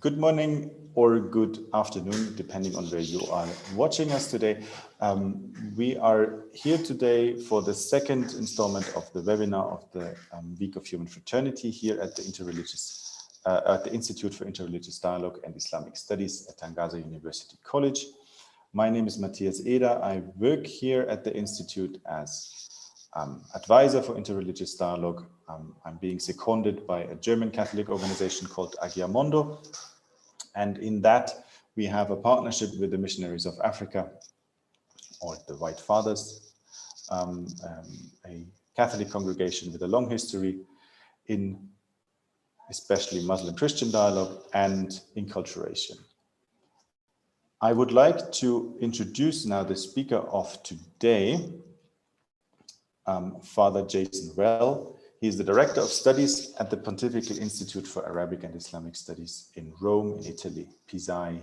Good morning or good afternoon, depending on where you are watching us today. We are here today for the second installment of the webinar of the Week of Human Fraternity here at the Institute for Interreligious Dialogue and Islamic Studies at Tangaza University College. My name is Matthias Eder. I work here at the Institute as advisor for Interreligious Dialogue. I'm being seconded by a German Catholic organization called Agiamondo. And in that, we have a partnership with the Missionaries of Africa, or the White Fathers, a Catholic congregation with a long history in especially Muslim-Christian dialogue and inculturation. I would like to introduce now the speaker of today, Father Jason Well. He is the Director of Studies at the Pontifical Institute for Arabic and Islamic Studies in Rome, in Italy, Pisai.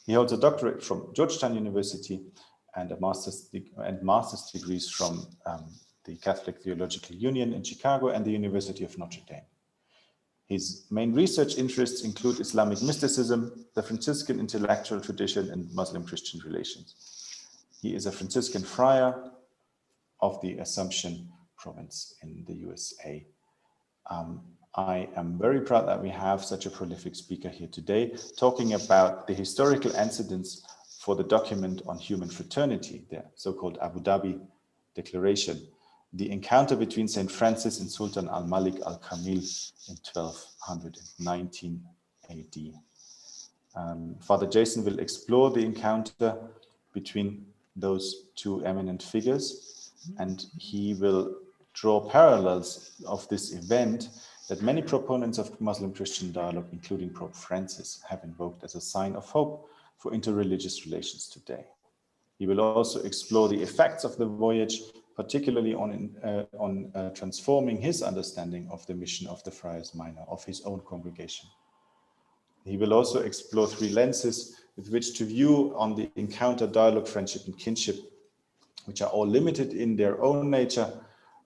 He holds a doctorate from Georgetown University and master's degrees from the Catholic Theological Union in Chicago and the University of Notre Dame. His main research interests include Islamic mysticism, the Franciscan intellectual tradition, and Muslim-Christian relations. He is a Franciscan friar of the Assumption province in the USA. I am very proud that we have such a prolific speaker here today, talking about the historical antecedents for the document on human fraternity, the so-called Abu Dhabi Declaration, the encounter between St. Francis and Sultan al-Malik al-Kamil in 1219 AD. Father Jason will explore the encounter between those two eminent figures, and he will draw parallels of this event that many proponents of Muslim-Christian dialogue, including Pope Francis, have invoked as a sign of hope for interreligious relations today. He will also explore the effects of the voyage, particularly on transforming his understanding of the mission of the Friars Minor, of his own congregation. He will also explore three lenses with which to view on the encounter, dialogue, friendship, and kinship, which are all limited in their own nature,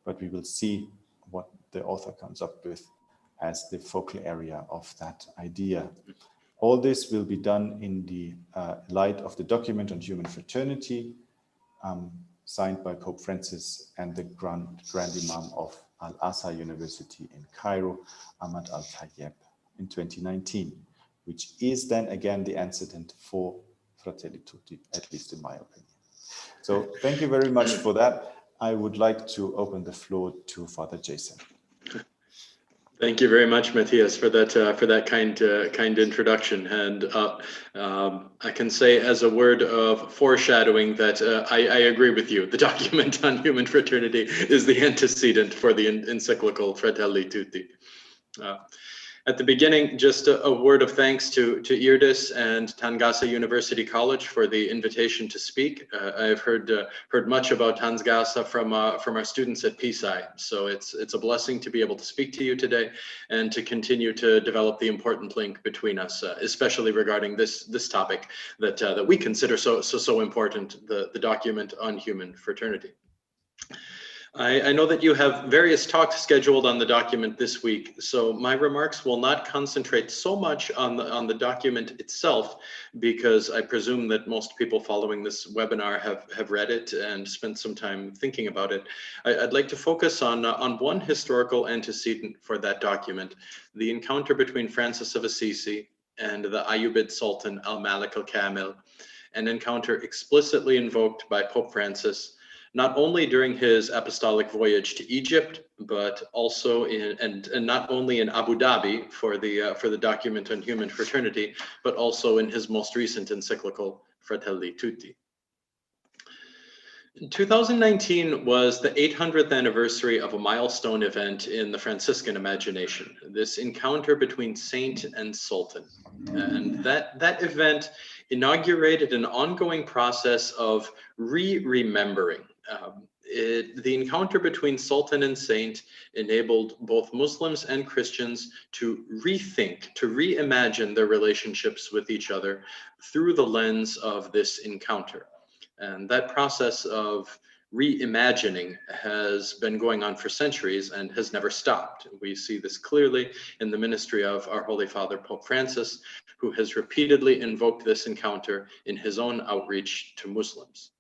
but we will see what the author comes up with as the focal area of that idea. All this will be done in the light of the document on human fraternity, signed by Pope Francis and the Grand Imam of Al-Azhar University in Cairo, Ahmad Al-Tayyeb, in 2019, which is then again the antecedent for Fratelli Tutti, at least in my opinion. So thank you very much for that. I would like to open the floor to Father Jason. Thank you very much, Matthias, for that kind introduction. And I can say, as a word of foreshadowing, that I agree with you. The document on human fraternity is the antecedent for the encyclical Fratelli Tutti. At the beginning, just a word of thanks to Irdis and Tangaza University College for the invitation to speak. I've heard much about Tangaza from our students at Pisai, so it's a blessing to be able to speak to you today and to continue to develop the important link between us, especially regarding this topic that we consider so important, the document on human fraternity. I know that you have various talks scheduled on the document this week, so my remarks will not concentrate so much on the document itself, because I presume that most people following this webinar have read it and spent some time thinking about it. I'd like to focus on one historical antecedent for that document, the encounter between Francis of Assisi and the Ayyubid Sultan al-Malik al-Kamil, an encounter explicitly invoked by Pope Francis not only during his apostolic voyage to Egypt, but also and not only in Abu Dhabi for the document on human fraternity, but also in his most recent encyclical, Fratelli Tutti. 2019 was the 800th anniversary of a milestone event in the Franciscan imagination, this encounter between saint and sultan. And that event inaugurated an ongoing process of remembering. The encounter between Sultan and Saint enabled both Muslims and Christians to rethink, to reimagine their relationships with each other through the lens of this encounter. And that process of reimagining has been going on for centuries and has never stopped. We see this clearly in the ministry of our Holy Father, Pope Francis, who has repeatedly invoked this encounter in his own outreach to Muslims.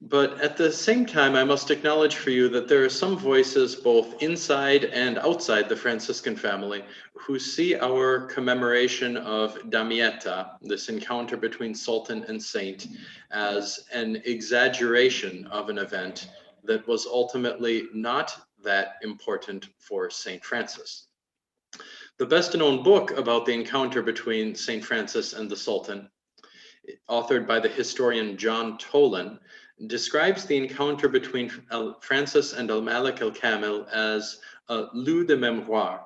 But at the same time, I must acknowledge for you that there are some voices both inside and outside the Franciscan family who see our commemoration of Damietta, this encounter between Sultan and Saint, as an exaggeration of an event that was ultimately not that important for Saint Francis. The best known book about the encounter between Saint Francis and the Sultan, authored by the historian John Tolan, describes the encounter between Francis and Al-Malik al-Kamil as a lieu de mémoire.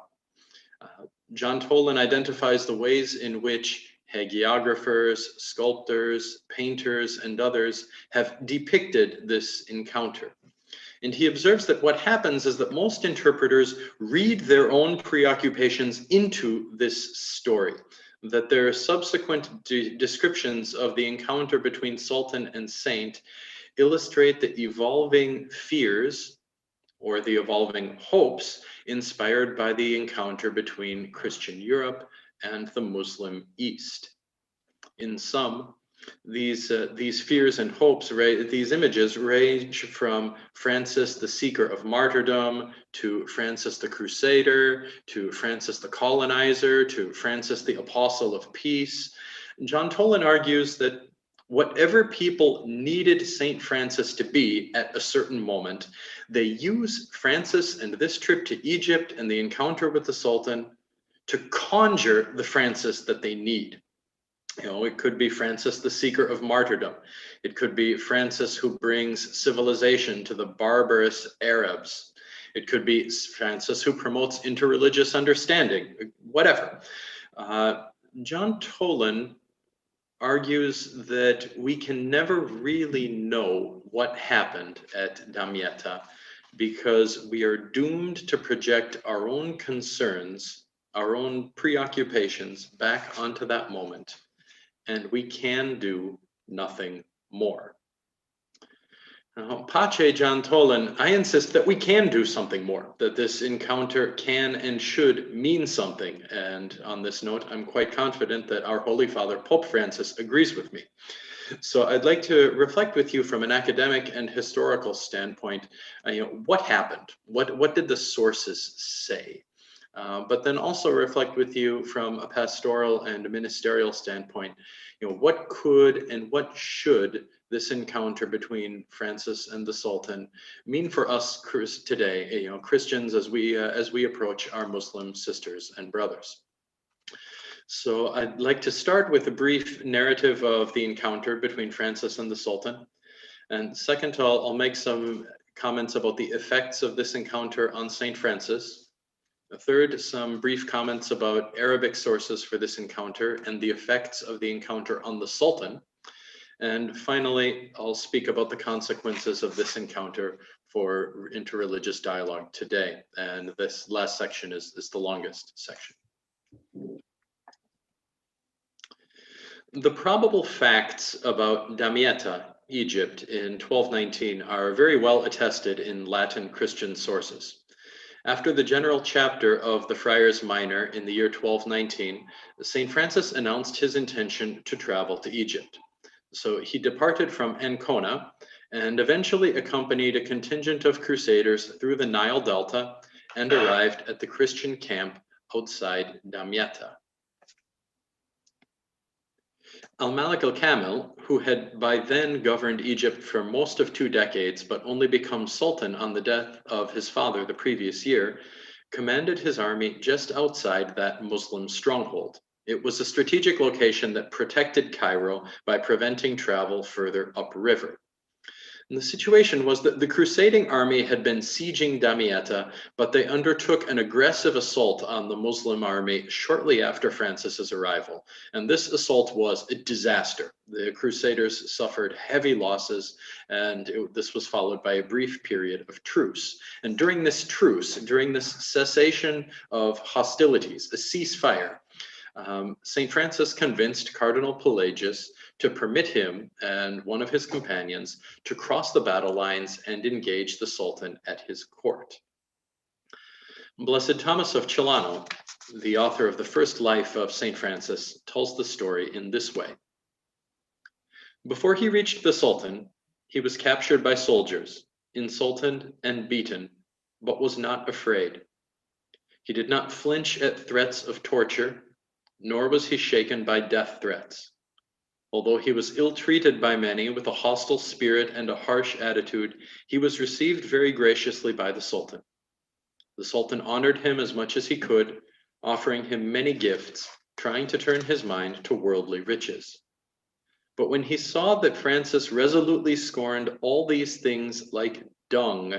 John Tolan identifies the ways in which hagiographers, sculptors, painters, and others have depicted this encounter. And he observes that what happens is that most interpreters read their own preoccupations into this story, that their subsequent descriptions of the encounter between Sultan and Saint illustrate the evolving fears or the evolving hopes inspired by the encounter between Christian Europe and the Muslim East. In sum, these fears and hopes, these images range from Francis the seeker of martyrdom, to Francis the crusader, to Francis the colonizer, to Francis the apostle of peace. John Tolan argues that whatever people needed Saint Francis to be at a certain moment, they use Francis and this trip to Egypt and the encounter with the Sultan to conjure the Francis that they need. You know, it could be Francis, the seeker of martyrdom. It could be Francis who brings civilization to the barbarous Arabs. It could be Francis who promotes interreligious understanding, whatever. John Tolan argues that we can never really know what happened at Damietta because we are doomed to project our own concerns, our own preoccupations back onto that moment, and we can do nothing more. Now, Pace John Tolan, I insist that we can do something more, that this encounter can and should mean something. And on this note, I'm quite confident that our Holy Father, Pope Francis, agrees with me. So I'd like to reflect with you from an academic and historical standpoint, what happened? What did the sources say? But then also reflect with you from a pastoral and ministerial standpoint, what could and what should this encounter between Francis and the Sultan mean for us today, Christians, as we approach our Muslim sisters and brothers. So I'd like to start with a brief narrative of the encounter between Francis and the Sultan. And second, I'll make some comments about the effects of this encounter on Saint Francis. Third, some brief comments about Arabic sources for this encounter and the effects of the encounter on the Sultan. And finally, I'll speak about the consequences of this encounter for interreligious dialogue today. And this last section is the longest section. The probable facts about Damietta, Egypt, in 1219 are very well attested in Latin Christian sources. After the general chapter of the Friars Minor in the year 1219, St. Francis announced his intention to travel to Egypt. So he departed from Ancona and eventually accompanied a contingent of crusaders through the Nile Delta and arrived at the Christian camp outside Damietta. Al-Malik al-Kamil, who had by then governed Egypt for most of 2 decades, but only become Sultan on the death of his father the previous year, commanded his army just outside that Muslim stronghold. It was a strategic location that protected Cairo by preventing travel further upriver. And the situation was that the crusading army had been sieging Damietta, but they undertook an aggressive assault on the Muslim army shortly after Francis's arrival. And this assault was a disaster. The crusaders suffered heavy losses, and this was followed by a brief period of truce. And during this truce, during this cessation of hostilities, a ceasefire, St. Francis convinced Cardinal Pelagius to permit him and one of his companions to cross the battle lines and engage the Sultan at his court. Blessed Thomas of Celano, the author of the first life of St. Francis, tells the story in this way. Before he reached the Sultan, he was captured by soldiers, insulted and beaten, but was not afraid. He did not flinch at threats of torture, nor was he shaken by death threats. Although he was ill-treated by many with a hostile spirit and a harsh attitude, he was received very graciously by the Sultan. The Sultan honored him as much as he could, offering him many gifts, trying to turn his mind to worldly riches. But when he saw that Francis resolutely scorned all these things like dung,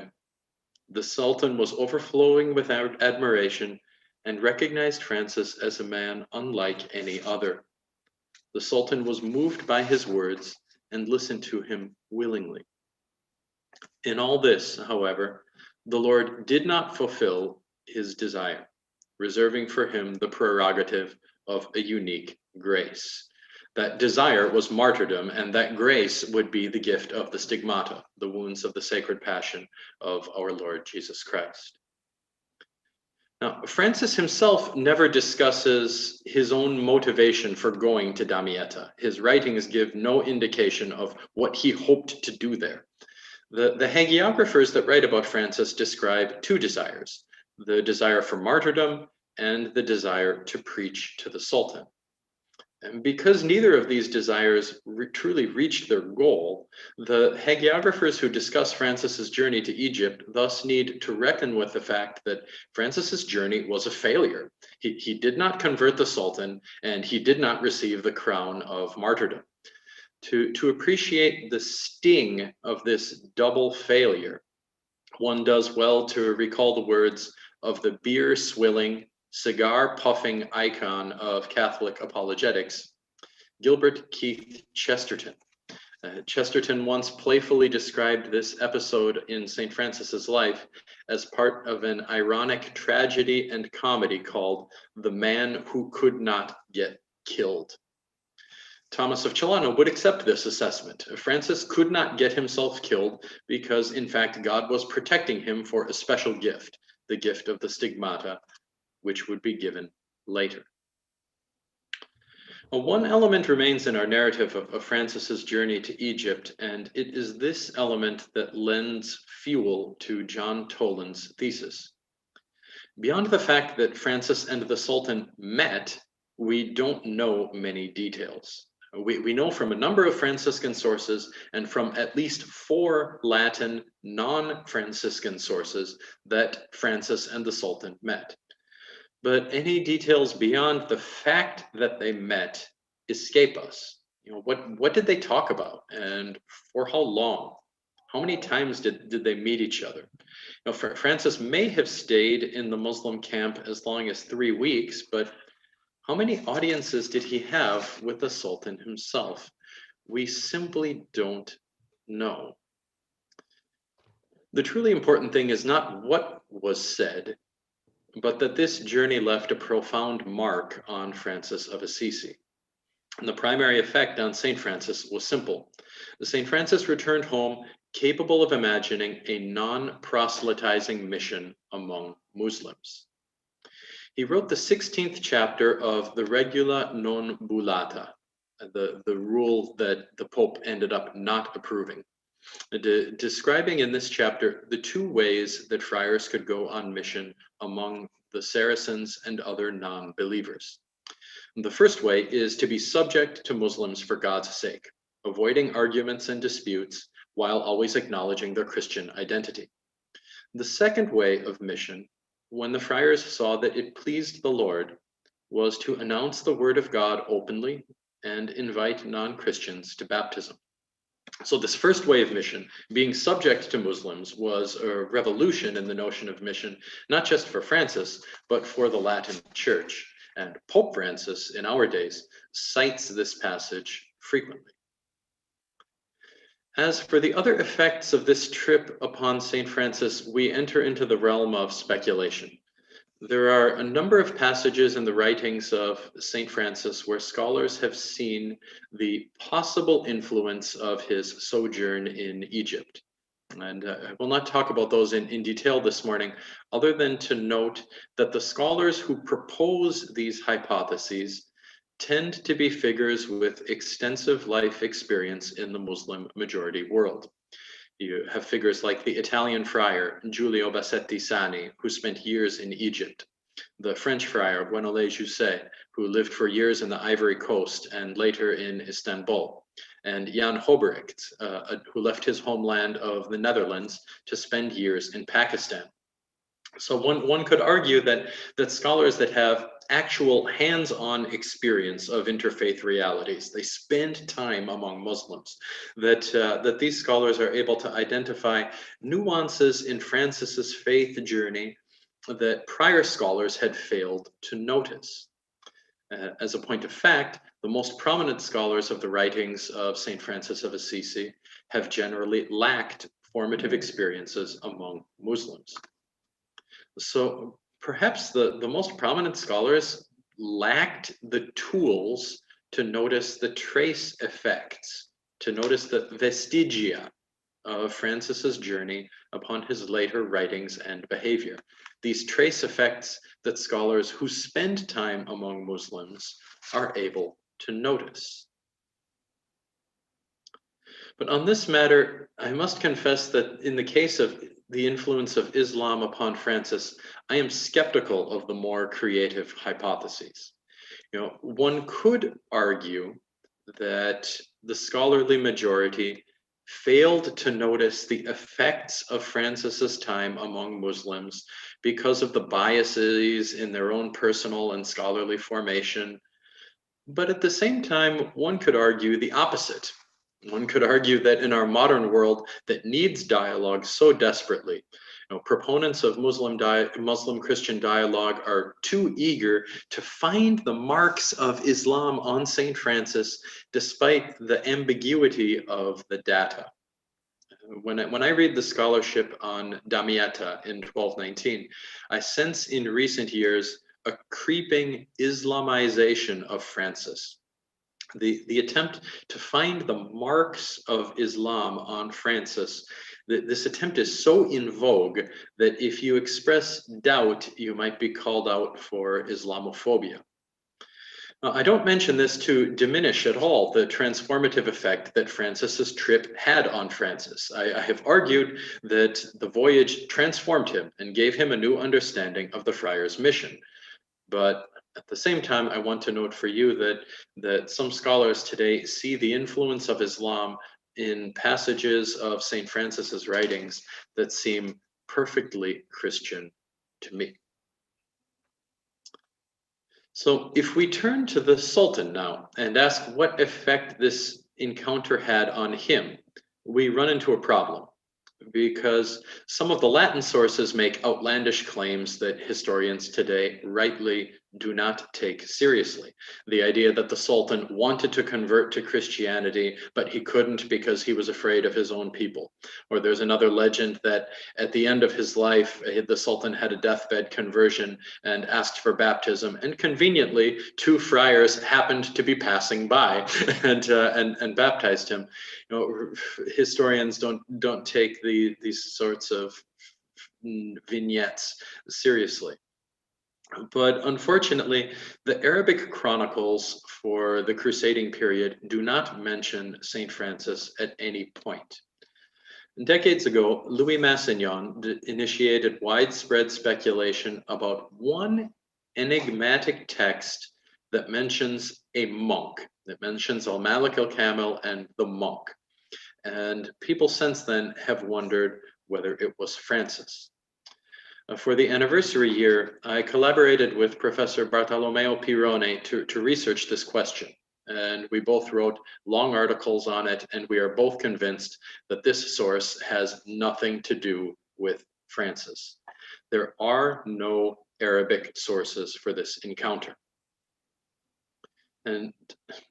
the Sultan was overflowing with admiration and recognized Francis as a man unlike any other. The Sultan was moved by his words and listened to him willingly. In all this, however, the Lord did not fulfill his desire, reserving for him the prerogative of a unique grace. That desire was martyrdom, and that grace would be the gift of the stigmata, the wounds of the sacred passion of our Lord Jesus Christ. Now, Francis himself never discusses his own motivation for going to Damietta. His writings give no indication of what he hoped to do there. The hagiographers that write about Francis describe two desires, the desire for martyrdom and the desire to preach to the Sultan. And because neither of these desires truly reached their goal, the hagiographers who discuss Francis's journey to Egypt thus need to reckon with the fact that Francis's journey was a failure. He did not convert the Sultan, and he did not receive the crown of martyrdom. To appreciate the sting of this double failure, one does well to recall the words of the beer-swilling, cigar-puffing icon of Catholic apologetics, Gilbert Keith Chesterton. Chesterton once playfully described this episode in St. Francis's life as part of an ironic tragedy and comedy called The Man Who Could Not Get Killed. Thomas of Celano would accept this assessment. Francis could not get himself killed because, in fact, God was protecting him for a special gift, the gift of the stigmata, which would be given later. One element remains in our narrative of Francis's journey to Egypt, and it is this element that lends fuel to John Toland's thesis. Beyond the fact that Francis and the Sultan met, we don't know many details. We know from a number of Franciscan sources and from at least 4 Latin non-Franciscan sources that Francis and the Sultan met. But any details beyond the fact that they met escape us. What did they talk about, and for how long? How many times did they meet each other? Francis may have stayed in the Muslim camp as long as 3 weeks, but how many audiences did he have with the Sultan himself? We simply don't know. The truly important thing is not what was said, but that this journey left a profound mark on Francis of Assisi. And the primary effect on St. Francis was simple. St. Francis returned home capable of imagining a non-proselytizing mission among Muslims. He wrote the 16th chapter of the Regula non Bullata, the rule that the Pope ended up not approving, describing in this chapter the 2 ways that friars could go on mission among the Saracens and other non-believers. The first way is to be subject to Muslims for God's sake, avoiding arguments and disputes while always acknowledging their Christian identity. The second way of mission, when the friars saw that it pleased the Lord, was to announce the word of God openly and invite non-Christians to baptism. So this first way of mission, being subject to Muslims, was a revolution in the notion of mission, not just for Francis, but for the Latin Church. And Pope Francis, in our days, cites this passage frequently. As for the other effects of this trip upon St. Francis, we enter into the realm of speculation. There are a number of passages in the writings of St. Francis where scholars have seen the possible influence of his sojourn in Egypt. And I will not talk about those in detail this morning, other than to note that the scholars who propose these hypotheses tend to be figures with extensive life experience in the Muslim majority world. You have figures like the Italian friar Giulio Bassetti Sani, who spent years in Egypt, the French friar Bonholet Jousset, who lived for years in the Ivory Coast and later in Istanbul, and Jan Hobrecht, who left his homeland of the Netherlands to spend years in Pakistan. So one could argue that scholars that have actual hands-on experience of interfaith realities, they spend time among Muslims, that these scholars are able to identify nuances in Francis's faith journey that prior scholars had failed to notice. As a point of fact, the most prominent scholars of the writings of St. Francis of Assisi have generally lacked formative experiences among Muslims. So perhaps the most prominent scholars lacked the tools to notice the trace effects, to notice the vestigia of Francis's journey upon his later writings and behavior. These trace effects that scholars who spend time among Muslims are able to notice. But on this matter, I must confess that in the case of the influence of Islam upon Francis, I am skeptical of the more creative hypotheses. One could argue that the scholarly majority failed to notice the effects of Francis's time among Muslims because of the biases in their own personal and scholarly formation. But at the same time, one could argue the opposite. One could argue that in our modern world that needs dialogue so desperately, proponents of Muslim-Christian dialogue are too eager to find the marks of Islam on St. Francis despite the ambiguity of the data. When I read the scholarship on Damietta in 1219, I sense in recent years a creeping Islamization of Francis. The attempt to find the marks of Islam on Francis, this attempt is so in vogue that if you express doubt, you might be called out for Islamophobia. I don't mention this to diminish at all the transformative effect that Francis's trip had on Francis. I have argued that the voyage transformed him and gave him a new understanding of the friar's mission. But at the same time, I want to note for you that some scholars today see the influence of Islam in passages of St. Francis's writings that seem perfectly Christian to me. So if we turn to the Sultan now and ask what effect this encounter had on him, we run into a problem, because some of the Latin sources make outlandish claims that historians today rightly do not take seriously. The idea that the Sultan wanted to convert to Christianity, but he couldn't because he was afraid of his own people. Or there's another legend that at the end of his life, the Sultan had a deathbed conversion and asked for baptism. And conveniently, two friars happened to be passing by and baptized him. Historians don't take these sorts of vignettes seriously. But unfortunately, the Arabic chronicles for the crusading period do not mention St. Francis at any point. Decades ago, Louis Massignon initiated widespread speculation about one enigmatic text that mentions a monk, that mentions Al-Malik al-Kamil and the monk. And people since then have wondered whether it was Francis. For the anniversary year, I collaborated with Professor Bartolomeo Pirone to research this question. And we both wrote long articles on it, and we are both convinced that this source has nothing to do with Francis. There are no Arabic sources for this encounter. And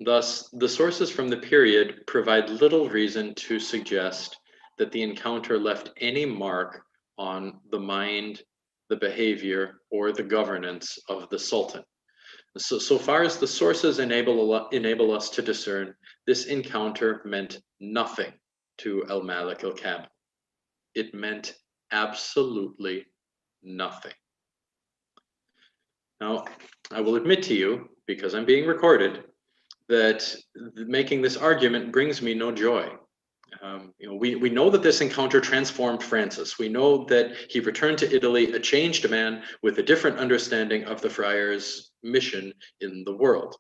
thus, the sources from the period provide little reason to suggest that the encounter left any mark on the mind the behavior or the governance of the Sultan. So far as the sources enable us to discern, this encounter meant nothing to al-Malik al-Kamil. It meant absolutely nothing. Now, I will admit to you, because I'm being recorded, that making this argument brings me no joy. We know that this encounter transformed Francis. We know that he returned to Italy a changed man with a different understanding of the friar's mission in the world.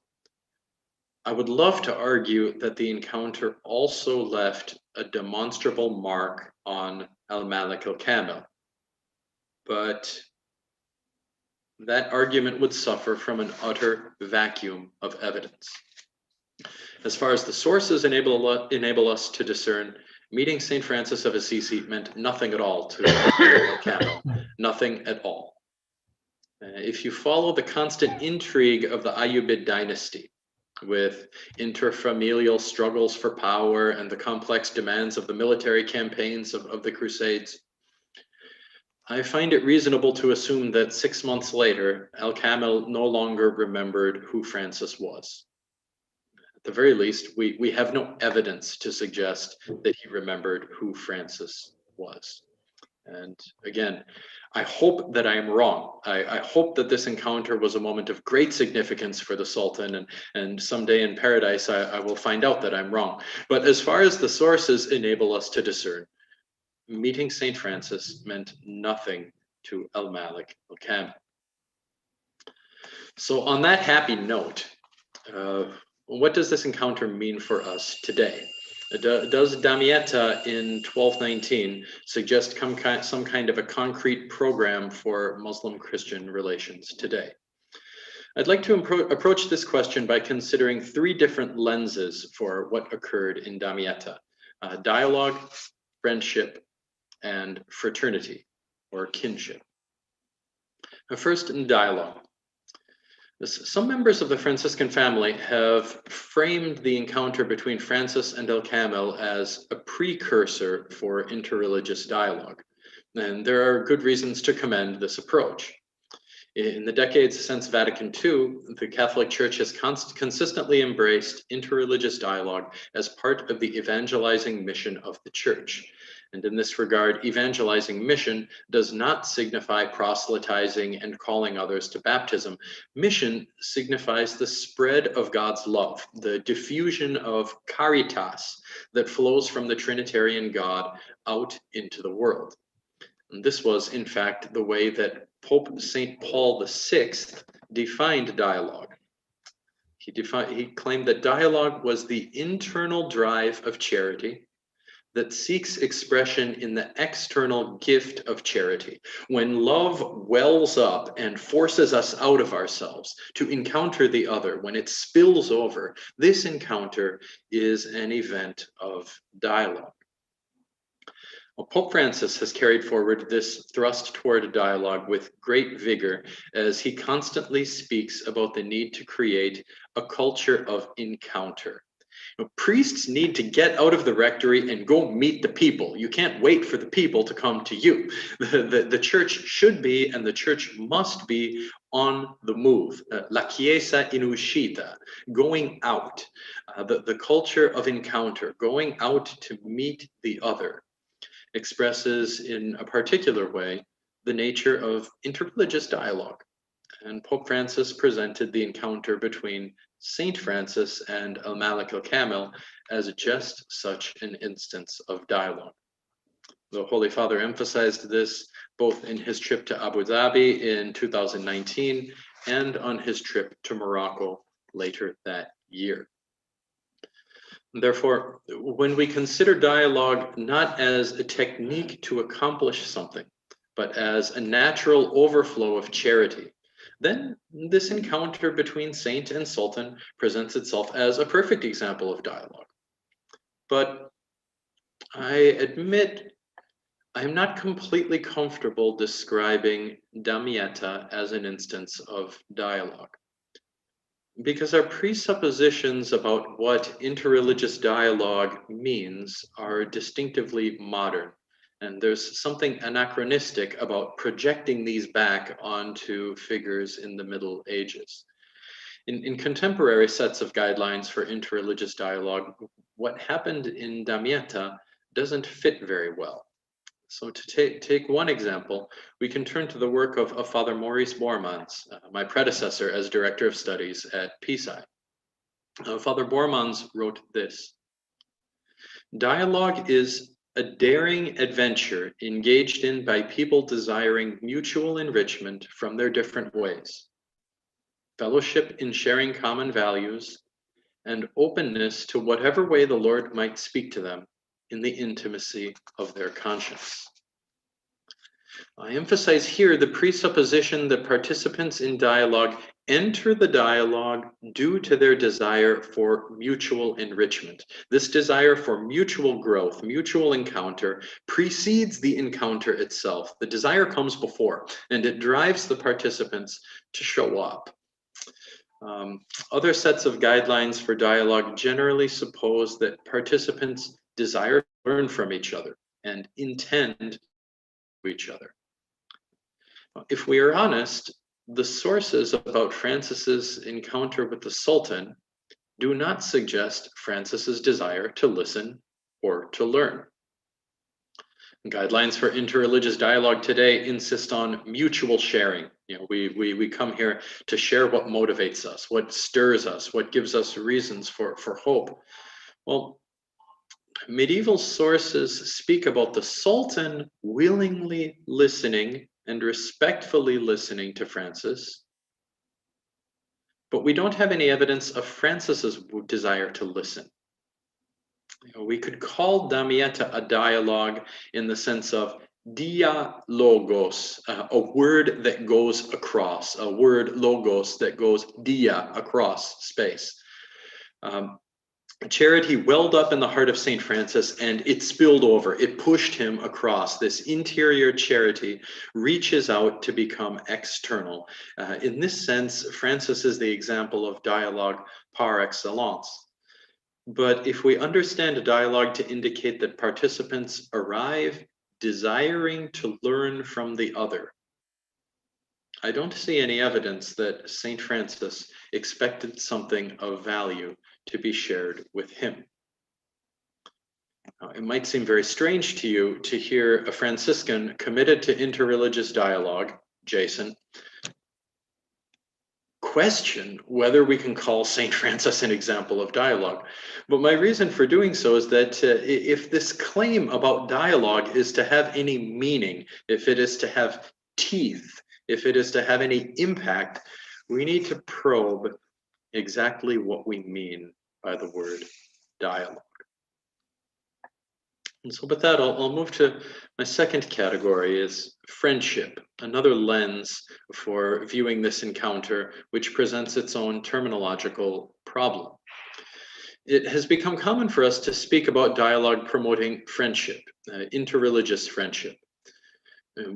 I would love to argue that the encounter also left a demonstrable mark on al-Malik al-Kamil, but that argument would suffer from an utter vacuum of evidence. As far as the sources enable us to discern, meeting St. Francis of Assisi meant nothing at all to al-Kamil, nothing at all. If you follow the constant intrigue of the Ayyubid dynasty, with interfamilial struggles for power and the complex demands of the military campaigns of the Crusades, I find it reasonable to assume that 6 months later, al-Kamil no longer remembered who Francis was. At the very least, we have no evidence to suggest that he remembered who Francis was. And again, I hope that I am wrong. I hope that this encounter was a moment of great significance for the Sultan, and someday in paradise, I will find out that I'm wrong. But as far as the sources enable us to discern, meeting St. Francis meant nothing to al-Malik al-Kamil. So on that happy note, what does this encounter mean for us today? Does Damietta in 1219 suggest some kind of a concrete program for Muslim-Christian relations today? I'd like to approach this question by considering 3 different lenses for what occurred in Damietta: dialogue, friendship, and fraternity, or kinship. First, in dialogue. Some members of the Franciscan family have framed the encounter between Francis and al-Kamil as a precursor for interreligious dialogue, and there are good reasons to commend this approach. In the decades since Vatican II, the Catholic Church has consistently embraced interreligious dialogue as part of the evangelizing mission of the Church. And in this regard, evangelizing mission does not signify proselytizing and calling others to baptism. Mission signifies the spread of God's love, the diffusion of caritas that flows from the Trinitarian God out into the world. And this was, in fact, the way that Pope St. Paul VI defined dialogue. He claimed that dialogue was the internal drive of charity that seeks expression in the external gift of charity. When love wells up and forces us out of ourselves to encounter the other, when it spills over, this encounter is an event of dialogue. Well, Pope Francis has carried forward this thrust toward a dialogue with great vigor as he constantly speaks about the need to create a culture of encounter. Priests need to get out of the rectory and go meet the people. You can't wait for the people to come to you. The church should be, and the church must be, on the move. La Chiesa in uscita, going out. The culture of encounter, going out to meet the other, expresses in a particular way the nature of interreligious dialogue. And Pope Francis presented the encounter between Saint Francis and al-Malik al-Kamil as just such an instance of dialogue. The Holy Father emphasized this both in his trip to Abu Dhabi in 2019 and on his trip to Morocco later that year. Therefore, when we consider dialogue not as a technique to accomplish something, but as a natural overflow of charity, then this encounter between Saint and Sultan presents itself as a perfect example of dialogue. But I admit I am not completely comfortable describing Damietta as an instance of dialogue, because our presuppositions about what interreligious dialogue means are distinctively modern And there's something anachronistic about projecting these back onto figures in the Middle Ages. In contemporary sets of guidelines for interreligious dialogue, what happened in Damietta doesn't fit very well. So to take one example, we can turn to the work of Father Maurice Bormans, my predecessor as Director of Studies at PSI. Father Bormans wrote this: "Dialogue is a daring adventure engaged in by people desiring mutual enrichment from their different ways, fellowship in sharing common values, and openness to whatever way the Lord might speak to them in the intimacy of their conscience." I emphasize here the presupposition that participants in dialogue enter the dialogue due to their desire for mutual enrichment. This desire for mutual growth, mutual encounter, precedes the encounter itself. The desire comes before, and it drives the participants to show up. Other sets of guidelines for dialogue generally suppose that participants desire to learn from each other and intend each other. If we are honest, the sources about Francis's encounter with the Sultan do not suggest Francis's desire to listen or to learn. Guidelines for interreligious dialogue today insist on mutual sharing. We come here to share what motivates us, what stirs us, what gives us reasons for hope. Well, medieval sources speak about the Sultan willingly listening and respectfully listening to Francis, but we don't have any evidence of Francis's desire to listen. We could call Damietta a dialogue in the sense of dialogos, a word that goes across, a word logos that goes dia, across space. Charity welled up in the heart of St. Francis and it spilled over. It pushed him across. This interior charity reaches out to become external. In this sense, Francis is the example of dialogue par excellence. But if we understand a dialogue to indicate that participants arrive desiring to learn from the other, I don't see any evidence that St. Francis expected something of value to be shared with him. Now, it might seem very strange to you to hear a Franciscan committed to interreligious dialogue, Jason, question whether we can call St. Francis an example of dialogue. But my reason for doing so is that if this claim about dialogue is to have any meaning, if it is to have teeth, if it is to have any impact, we need to probe exactly what we mean by the word dialogue. And so with that, I'll move to my second category, is friendship, another lens for viewing this encounter, which presents its own terminological problem. It has become common for us to speak about dialogue promoting friendship, interreligious friendship.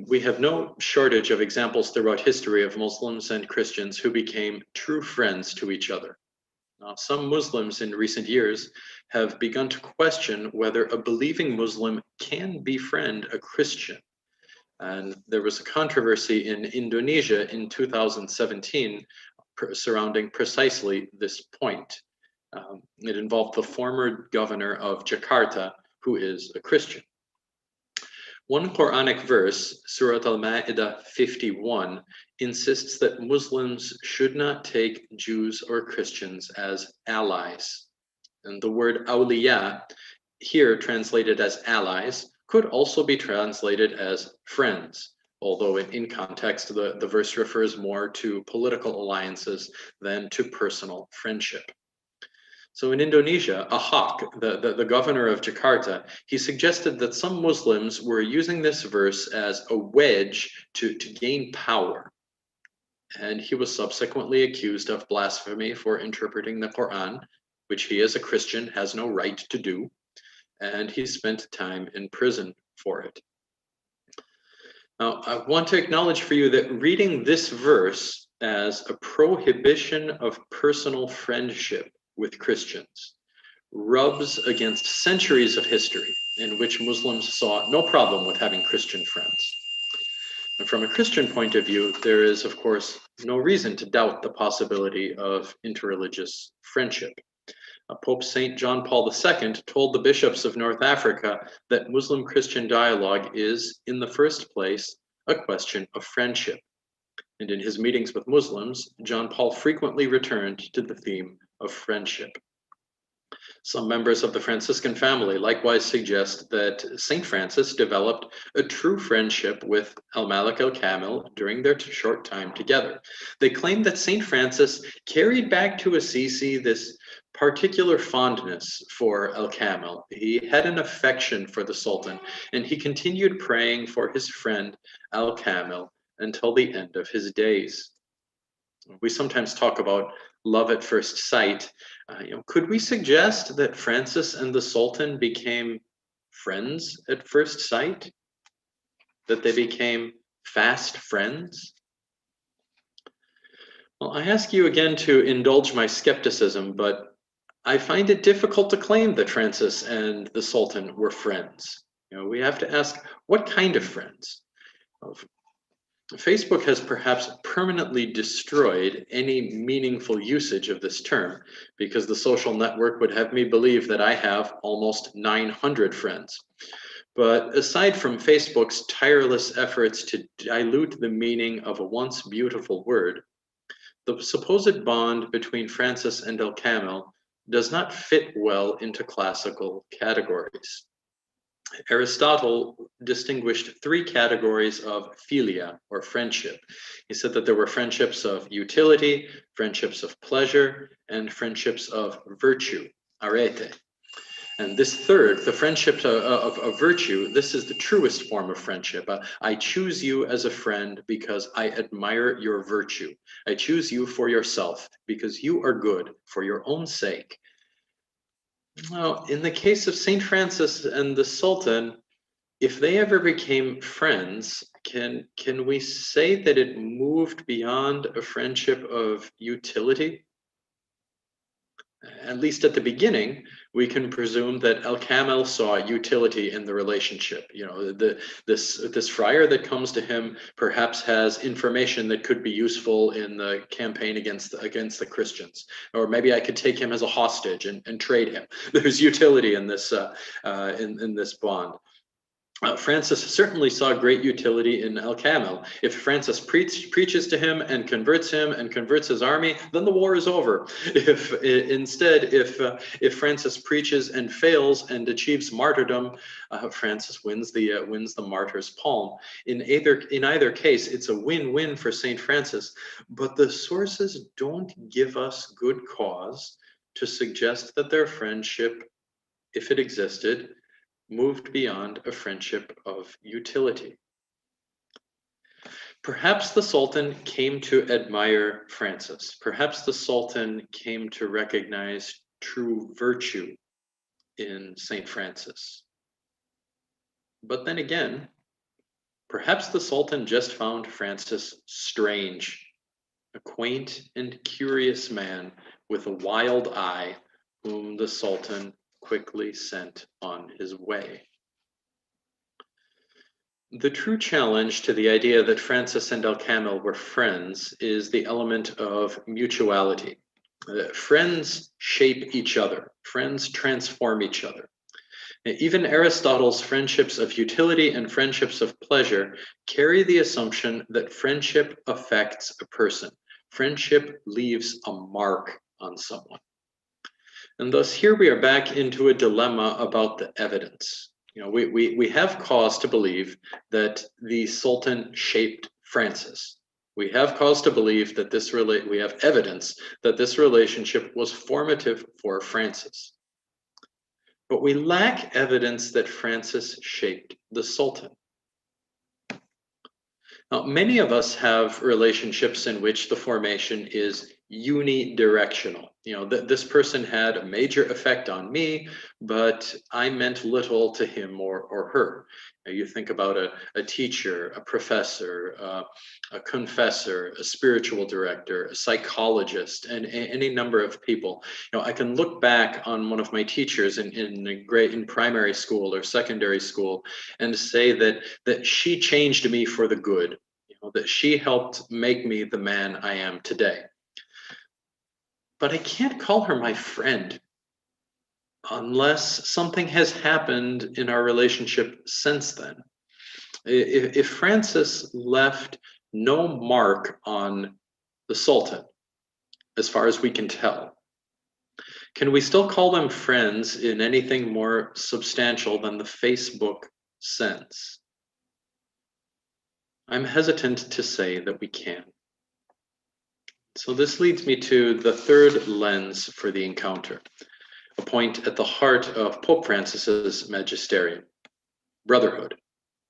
We have no shortage of examples throughout history of Muslims and Christians who became true friends to each other. Now, some Muslims in recent years have begun to question whether a believing Muslim can befriend a Christian. And there was a controversy in Indonesia in 2017 surrounding precisely this point. It involved the former governor of Jakarta, who is a Christian. One Quranic verse, Surah Al-Ma'idah 51, insists that Muslims should not take Jews or Christians as allies. And the word awliya, here translated as allies, could also be translated as friends, although in context, the verse refers more to political alliances than to personal friendship. So in Indonesia, Ahok, the governor of Jakarta, he suggested that some Muslims were using this verse as a wedge to gain power. And he was subsequently accused of blasphemy for interpreting the Quran, which he as a Christian has no right to do. And he spent time in prison for it. Now, I want to acknowledge for you that reading this verse as a prohibition of personal friendship with Christians rubs against centuries of history in which Muslims saw no problem with having Christian friends. And from a Christian point of view, there is, of course, no reason to doubt the possibility of interreligious friendship. Pope St. John Paul II told the bishops of North Africa that Muslim-Christian dialogue is, in the first place, a question of friendship. And in his meetings with Muslims, John Paul frequently returned to the theme of friendship. Some members of the Franciscan family likewise suggest that St. Francis developed a true friendship with al-Malik al-Kamil during their short time together. They claim that St. Francis carried back to Assisi this particular fondness for al-Kamil. He had an affection for the Sultan, and he continued praying for his friend al-Kamil until the end of his days. We sometimes talk about love at first sight. Could we suggest that Francis and the Sultan became friends at first sight? That they became fast friends? Well, I ask you again to indulge my skepticism, but I find it difficult to claim that Francis and the Sultan were friends. We have to ask, what kind of friends? Facebook has perhaps permanently destroyed any meaningful usage of this term, because the social network would have me believe that I have almost 900 friends. But aside from Facebook's tireless efforts to dilute the meaning of a once beautiful word, the supposed bond between Francis and al-Kamil does not fit well into classical categories. Aristotle distinguished three categories of philia, or friendship. He said that there were friendships of utility, friendships of pleasure, and friendships of virtue, arete. And this third, the friendship of virtue, this is the truest form of friendship. I choose you as a friend because I admire your virtue. I choose you for yourself because you are good for your own sake. Now, in the case of St. Francis and the Sultan, if they ever became friends, can we say that it moved beyond a friendship of utility? At least at the beginning, we can presume that al-Kamil saw utility in the relationship. This friar that comes to him perhaps has information that could be useful in the campaign against the Christians, or maybe I could take him as a hostage and trade him. There's utility in this in this bond. Francis certainly saw great utility in al-Kamil. If Francis preaches to him and converts his army, then the war is over. If Francis preaches and fails and achieves martyrdom, Francis wins the martyr's palm. In either case, it's a win-win for St. Francis. But the sources don't give us good cause to suggest that their friendship, if it existed, moved beyond a friendship of utility. Perhaps the Sultan came to admire Francis. Perhaps the Sultan came to recognize true virtue in St. Francis. But then again, perhaps the Sultan just found Francis strange, a quaint and curious man with a wild eye, whom the Sultan quickly sent on his way. The true challenge to the idea that Francis and al-Kamil were friends is the element of mutuality. Friends shape each other. Friends transform each other. Even Aristotle's friendships of utility and friendships of pleasure carry the assumption that friendship affects a person. Friendship leaves a mark on someone. And thus here we are back into a dilemma about the evidence. We have cause to believe that the Sultan shaped Francis. We have cause to believe that we have evidence that this relationship was formative for Francis. But we lack evidence that Francis shaped the Sultan. Now, many of us have relationships in which the formation is unidirectional. You know, this person had a major effect on me, but I meant little to him or her. You think about a teacher, a professor, a confessor, a spiritual director, a psychologist, and any number of people. You know, I can look back on one of my teachers in primary school or secondary school and say that she changed me for the good. You know, that she helped make me the man I am today. But I can't call her my friend unless something has happened in our relationship since then. If Francis left no mark on the Sultan, as far as we can tell, can we still call them friends in anything more substantial than the Facebook sense? I'm hesitant to say that we can. So this leads me to the third lens for the encounter, a point at the heart of Pope Francis's magisterium: brotherhood,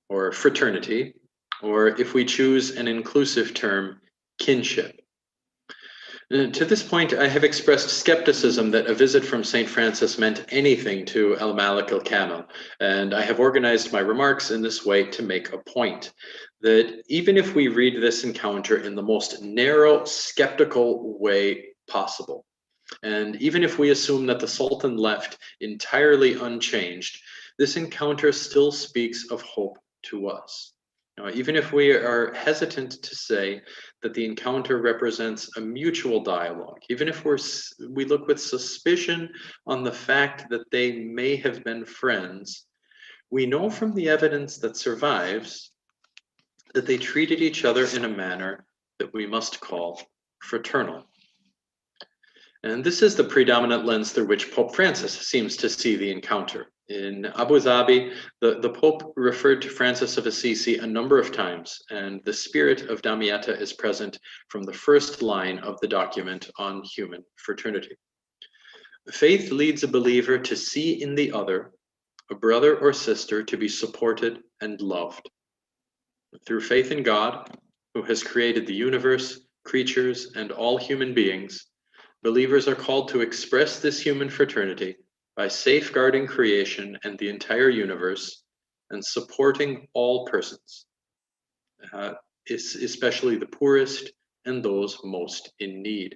or fraternity, or if we choose an inclusive term, kinship. To this point, I have expressed skepticism that a visit from St. Francis meant anything to El Malik el-Kamil, and I have organized my remarks in this way to make a point that even if we read this encounter in the most narrow, skeptical way possible, and even if we assume that the Sultan left entirely unchanged, this encounter still speaks of hope to us. Now, even if we are hesitant to say that the encounter represents a mutual dialogue, even if we look with suspicion on the fact that they may have been friends, we know from the evidence that survives that they treated each other in a manner that we must call fraternal. And this is the predominant lens through which Pope Francis seems to see the encounter. In Abu Dhabi, the Pope referred to Francis of Assisi a number of times, and the spirit of Damietta is present from the first line of the document on human fraternity. Faith leads a believer to see in the other a brother or sister to be supported and loved. Through faith in God, who has created the universe, creatures, and all human beings, believers are called to express this human fraternity by safeguarding creation and the entire universe and supporting all persons, especially the poorest and those most in need.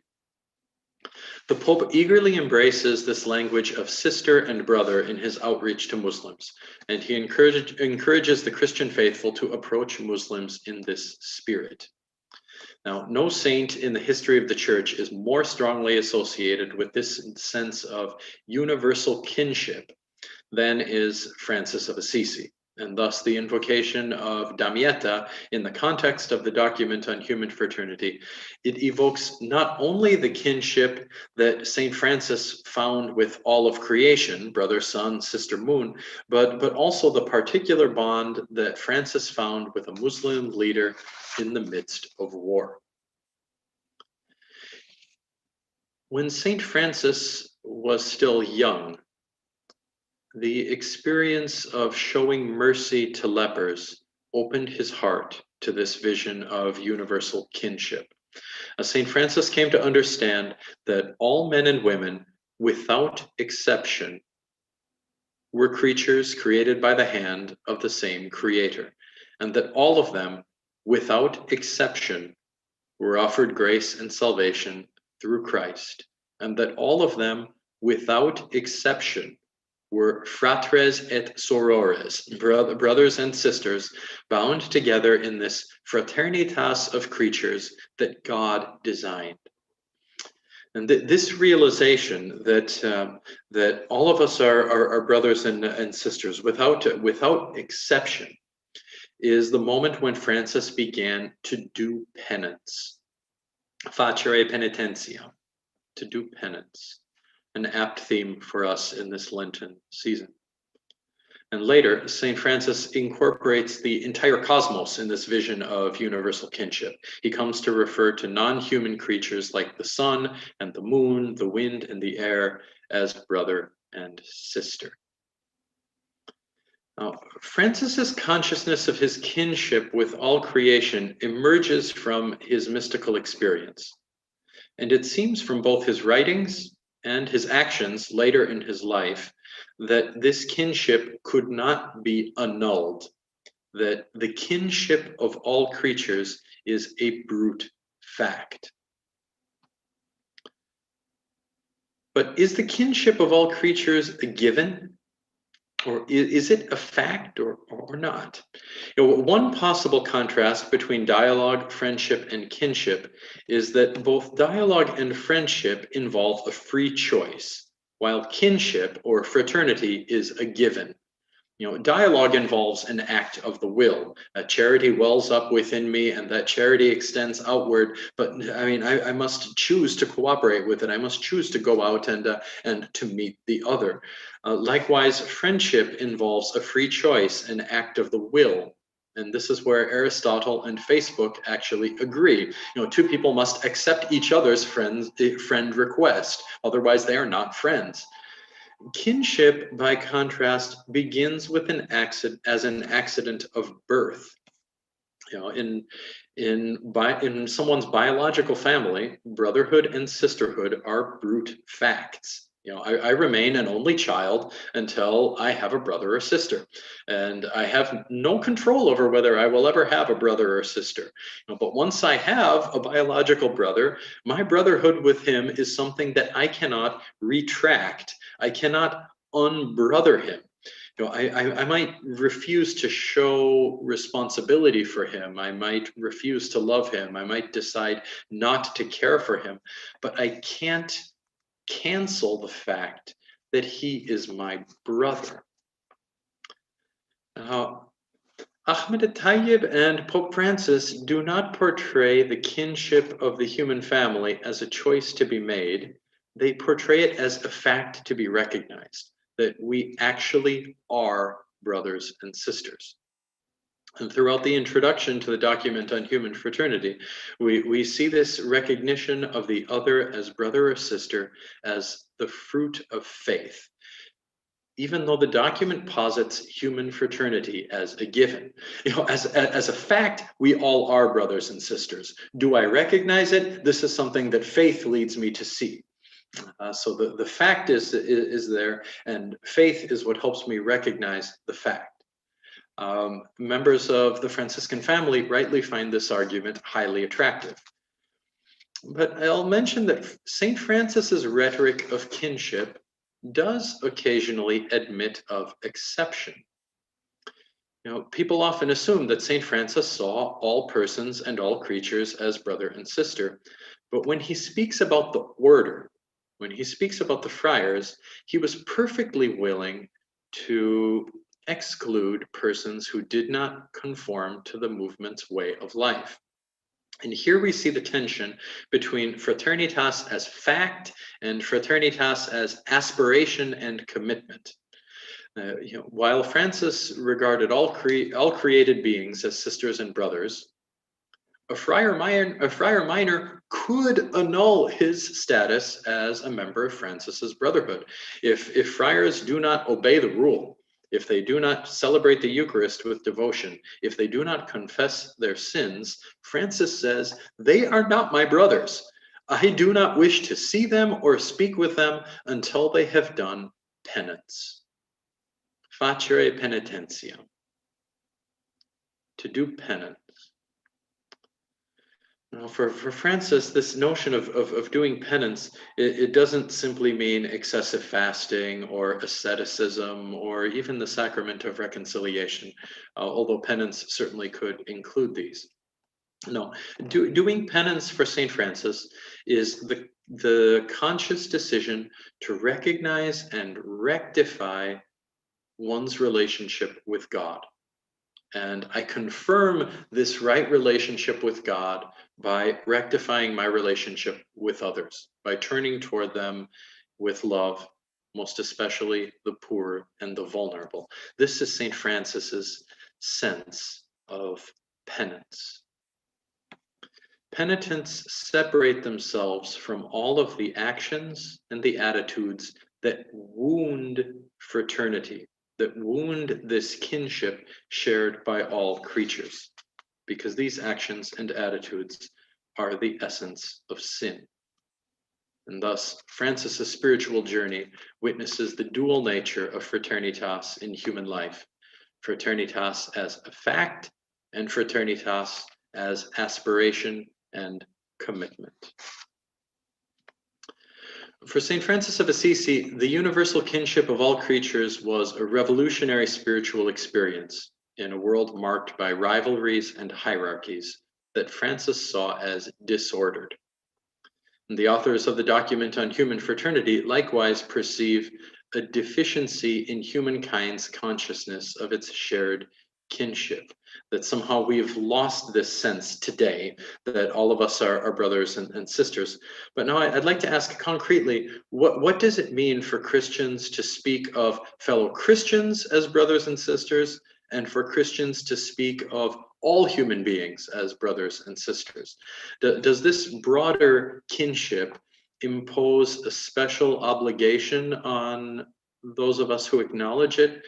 The Pope eagerly embraces this language of sister and brother in his outreach to Muslims, and he encourages the Christian faithful to approach Muslims in this spirit. Now, no saint in the history of the Church is more strongly associated with this sense of universal kinship than is Francis of Assisi. And thus the invocation of Damietta in the context of the document on human fraternity, it evokes not only the kinship that St. Francis found with all of creation, brother, sun, sister, moon, but also the particular bond that Francis found with a Muslim leader in the midst of war. When St. Francis was still young, the experience of showing mercy to lepers opened his heart to this vision of universal kinship. St. Francis came to understand that all men and women, without exception, were creatures created by the hand of the same Creator, and that all of them, without exception, were offered grace and salvation through Christ, and that all of them, without exception, were fratres et sorores, brothers and sisters, bound together in this fraternitas of creatures that God designed. And this realization that all of us are brothers and sisters without exception is the moment when Francis began to do penance, facere penitentia, to do penance, an apt theme for us in this Lenten season. And later, St. Francis incorporates the entire cosmos in this vision of universal kinship. He comes to refer to non-human creatures like the sun and the moon, the wind and the air as brother and sister. Now, Francis's consciousness of his kinship with all creation emerges from his mystical experience. And it seems from both his writings and his actions later in his life that this kinship could not be annulled, that the kinship of all creatures is a brute fact. But is the kinship of all creatures a given? Or is it a fact or not? One possible contrast between dialogue, friendship, and kinship is that both dialogue and friendship involve a free choice, while kinship or fraternity is a given. Dialogue involves an act of the will. A charity wells up within me, and that charity extends outward. But I mean, I must choose to cooperate with it. I must choose to go out and to meet the other. Likewise, friendship involves a free choice, an act of the will. And this is where Aristotle and Facebook actually agree. Two people must accept each other's friend request. Otherwise, they are not friends. Kinship, by contrast, begins with an accident of birth. In someone's biological family, brotherhood and sisterhood are brute facts. I remain an only child until I have a brother or sister, and I have no control over whether I will ever have a brother or sister. But once I have a biological brother, my brotherhood with him is something that I cannot retract. I cannot unbrother him. I might refuse to show responsibility for him. I might refuse to love him. I might decide not to care for him, but I can't cancel the fact that he is my brother. Now, Ahmed Tayyib and Pope Francis do not portray the kinship of the human family as a choice to be made. They portray it as a fact to be recognized, that we actually are brothers and sisters. And throughout the introduction to the document on human fraternity, we see this recognition of the other as brother or sister as the fruit of faith, even though the document posits human fraternity as a given. As a fact, we all are brothers and sisters. Do I recognize it? This is something that faith leads me to see. So the fact is there, and faith is what helps me recognize the fact. Members of the Franciscan family rightly find this argument highly attractive. But I'll mention that St. Francis's rhetoric of kinship does occasionally admit of exception. People often assume that St. Francis saw all persons and all creatures as brother and sister, but when he speaks about the order, when he speaks about the friars, he was perfectly willing to exclude persons who did not conform to the movement's way of life. And here we see the tension between fraternitas as fact and fraternitas as aspiration and commitment. While Francis regarded all created beings as sisters and brothers, a friar minor could annul his status as a member of Francis's brotherhood. If friars do not obey the rule, if they do not celebrate the Eucharist with devotion, if they do not confess their sins, Francis says, they are not my brothers. I do not wish to see them or speak with them until they have done penance. Facere penitentia. To do penance. For Francis, this notion of doing penance, it doesn't simply mean excessive fasting or asceticism or even the sacrament of reconciliation, although penance certainly could include these. No, doing penance for St. Francis is the conscious decision to recognize and rectify one's relationship with God. And I confirm this right relationship with God by rectifying my relationship with others, by turning toward them with love, most especially the poor and the vulnerable. This is St. Francis's sense of penance. Penitents separate themselves from all of the actions and the attitudes that wound fraternity, that wound this kinship shared by all creatures, because these actions and attitudes are the essence of sin. And thus, Francis's spiritual journey witnesses the dual nature of fraternitas in human life. Fraternitas as a fact, and fraternitas as aspiration and commitment. For St. Francis of Assisi, the universal kinship of all creatures was a revolutionary spiritual experience in a world marked by rivalries and hierarchies that Francis saw as disordered. And the authors of the document on human fraternity likewise perceive a deficiency in humankind's consciousness of its shared kinship, that somehow we've lost this sense today that all of us are brothers and sisters. But now I'd like to ask concretely, what does it mean for Christians to speak of fellow Christians as brothers and sisters, and for Christians to speak of all human beings as brothers and sisters? Does this broader kinship impose a special obligation on those of us who acknowledge it?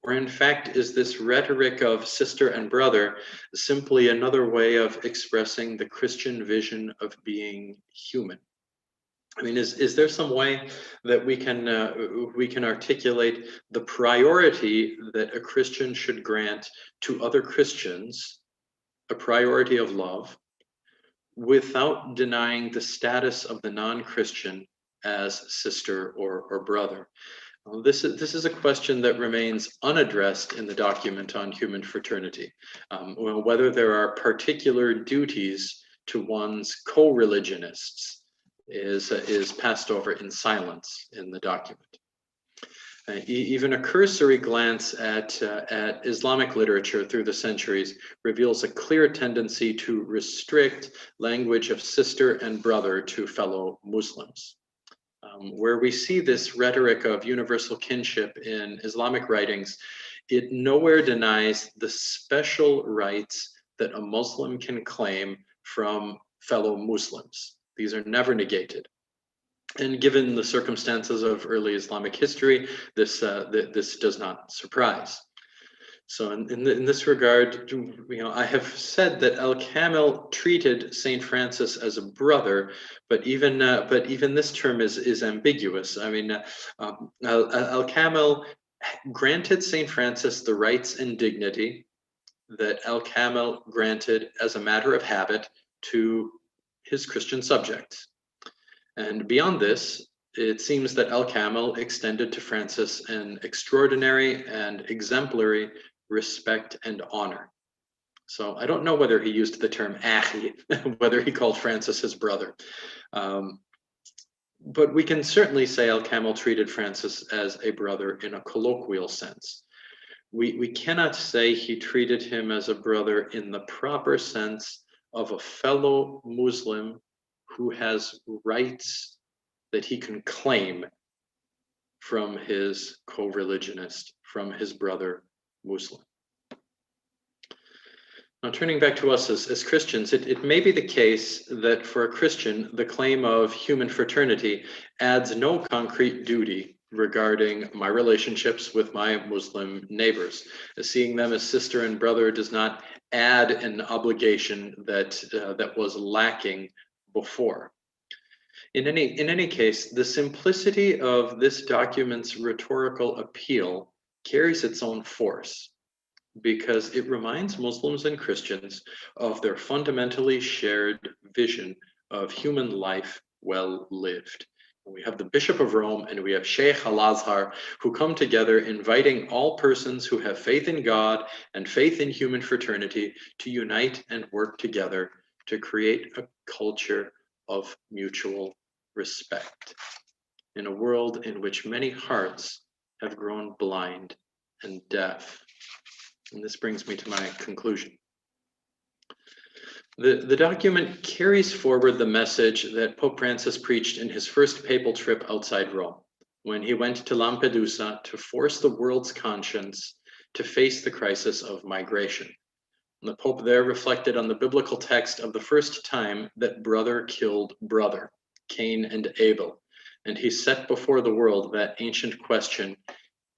Or in fact, is this rhetoric of sister and brother simply another way of expressing the Christian vision of being human? I mean, is there some way that we can articulate the priority that a Christian should grant to other Christians, a priority of love, without denying the status of the non-Christian as sister or brother? Well, this is a question that remains unaddressed in the document on human fraternity. Whether there are particular duties to one's co-religionists is passed over in silence in the document. Even a cursory glance at Islamic literature through the centuries reveals a clear tendency to restrict language of sister and brother to fellow Muslims. Where we see this rhetoric of universal kinship in Islamic writings, it nowhere denies the special rights that a Muslim can claim from fellow Muslims. These are never negated. And given the circumstances of early Islamic history, this does not surprise. So in this regard, I have said that Al-Kamil treated Saint Francis as a brother, but even this term is ambiguous. I mean, Al-Kamil granted Saint Francis the rights and dignity that Al-Kamil granted as a matter of habit to his Christian subjects. And beyond this, it seems that Al-Kamil extended to Francis an extraordinary and exemplary respect and honor. So I don't know whether he used the term akhi, whether he called Francis his brother. But we can certainly say Al-Kamil treated Francis as a brother in a colloquial sense. We cannot say he treated him as a brother in the proper sense of a fellow Muslim who has rights that he can claim from his co-religionist, from his brother Muslim. Now, turning back to us as Christians, it may be the case that for a Christian, the claim of human fraternity adds no concrete duty regarding my relationships with my Muslim neighbors. Seeing them as sister and brother does not add an obligation that was lacking before. In any case, the simplicity of this document's rhetorical appeal carries its own force, because it reminds Muslims and Christians of their fundamentally shared vision of human life well lived. We have the Bishop of Rome and we have Sheikh Al-Azhar, who come together inviting all persons who have faith in God and faith in human fraternity to unite and work together to create a culture of mutual respect in a world in which many hearts have grown blind and deaf. And this brings me to my conclusion. The document carries forward the message that Pope Francis preached in his first papal trip outside Rome, when he went to Lampedusa to force the world's conscience to face the crisis of migration. And the Pope there reflected on the biblical text of the first time that brother killed brother, Cain and Abel. And he set before the world that ancient question,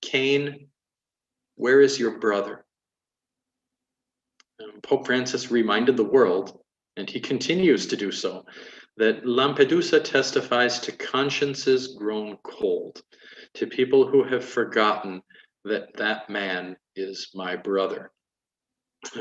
Cain, where is your brother? Pope Francis reminded the world, and he continues to do so, that Lampedusa testifies to consciences grown cold, to people who have forgotten that that man is my brother.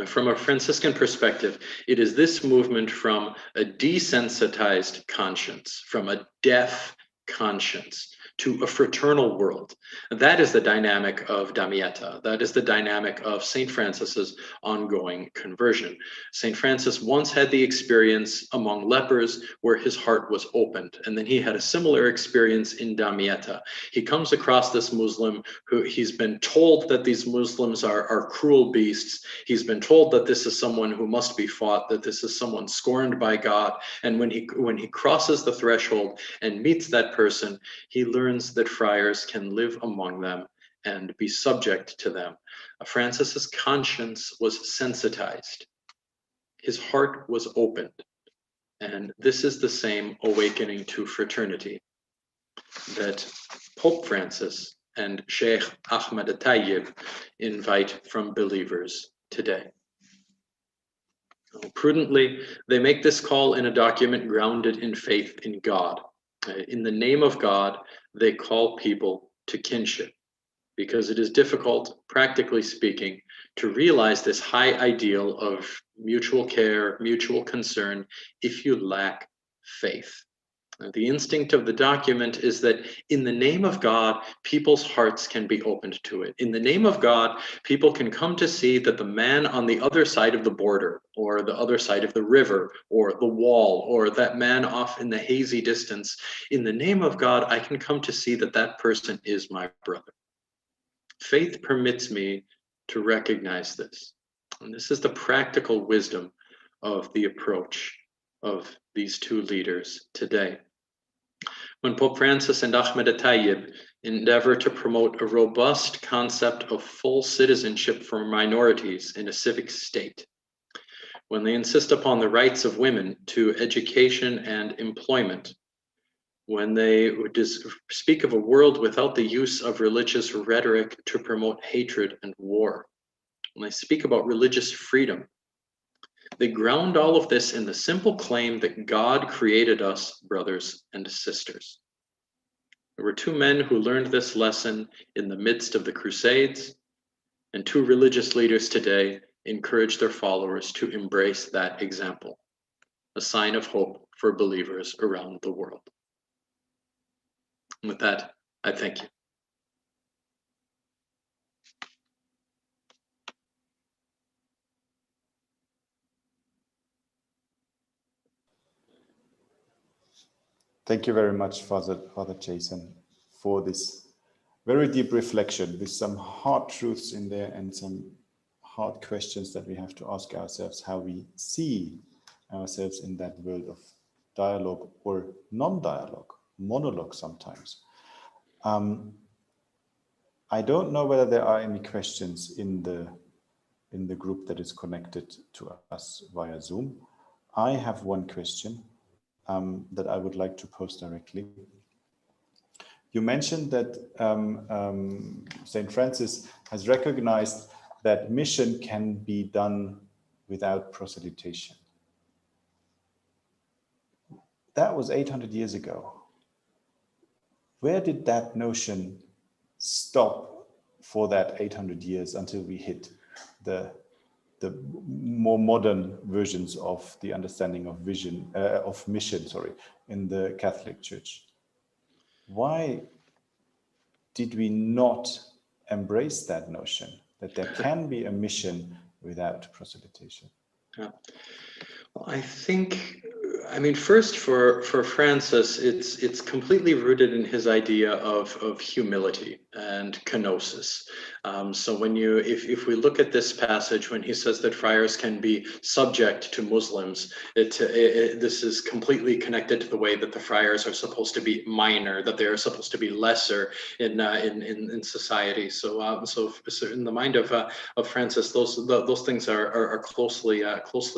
From a Franciscan perspective, it is this movement from a desensitized conscience, from a deaf conscience, to a fraternal world. That is the dynamic of Damietta. That is the dynamic of St. Francis's ongoing conversion. St. Francis once had the experience among lepers where his heart was opened, and then he had a similar experience in Damietta. He comes across this Muslim who he's been told that these Muslims are cruel beasts. He's been told that this is someone who must be fought, that this is someone scorned by God. And when he crosses the threshold and meets that person, he learns that friars can live among them and be subject to them. Francis's conscience was sensitized. His heart was opened. And this is the same awakening to fraternity that Pope Francis and Sheikh Ahmed Tayyib invite from believers today. Prudently, they make this call in a document grounded in faith in God. In the name of God, they call people to kinship, because it is difficult, practically speaking, to realize this high ideal of mutual care, mutual concern, if you lack faith. The instinct of the document is that in the name of God, people's hearts can be opened to it. In the name of God, people can come to see that the man on the other side of the border, or the other side of the river, or the wall, or that man off in the hazy distance, in the name of God, I can come to see that that person is my brother. Faith permits me to recognize this. And this is the practical wisdom of the approach of these two leaders today. When Pope Francis and Ahmed Tayyib endeavor to promote a robust concept of full citizenship for minorities in a civic state, when they insist upon the rights of women to education and employment, when they speak of a world without the use of religious rhetoric to promote hatred and war, when they speak about religious freedom, they ground all of this in the simple claim that God created us brothers and sisters. There were two men who learned this lesson in the midst of the Crusades, and two religious leaders today encourage their followers to embrace that example, a sign of hope for believers around the world. And with that, I thank you. Thank you very much, Father Jason, for this very deep reflection with some hard truths in there and some hard questions that we have to ask ourselves, how we see ourselves in that world of dialogue or non-dialogue, monologue sometimes. I don't know whether there are any questions in the group that is connected to us via Zoom. I have one question that I would like to pose directly. You mentioned that St. Francis has recognized that mission can be done without proselytation. That was 800 years ago. Where did that notion stop for that 800 years until we hit the more modern versions of the understanding of mission, in the Catholic Church? Why did we not embrace that notion that there can be a mission without proselytation? Yeah. Well, I mean, first for Francis, it's completely rooted in his idea of humility and kenosis. So when if we look at this passage, when he says that friars can be subject to Muslims, this is completely connected to the way that the friars are supposed to be minor, that they are supposed to be lesser in society. So in the mind of Francis, those things are closely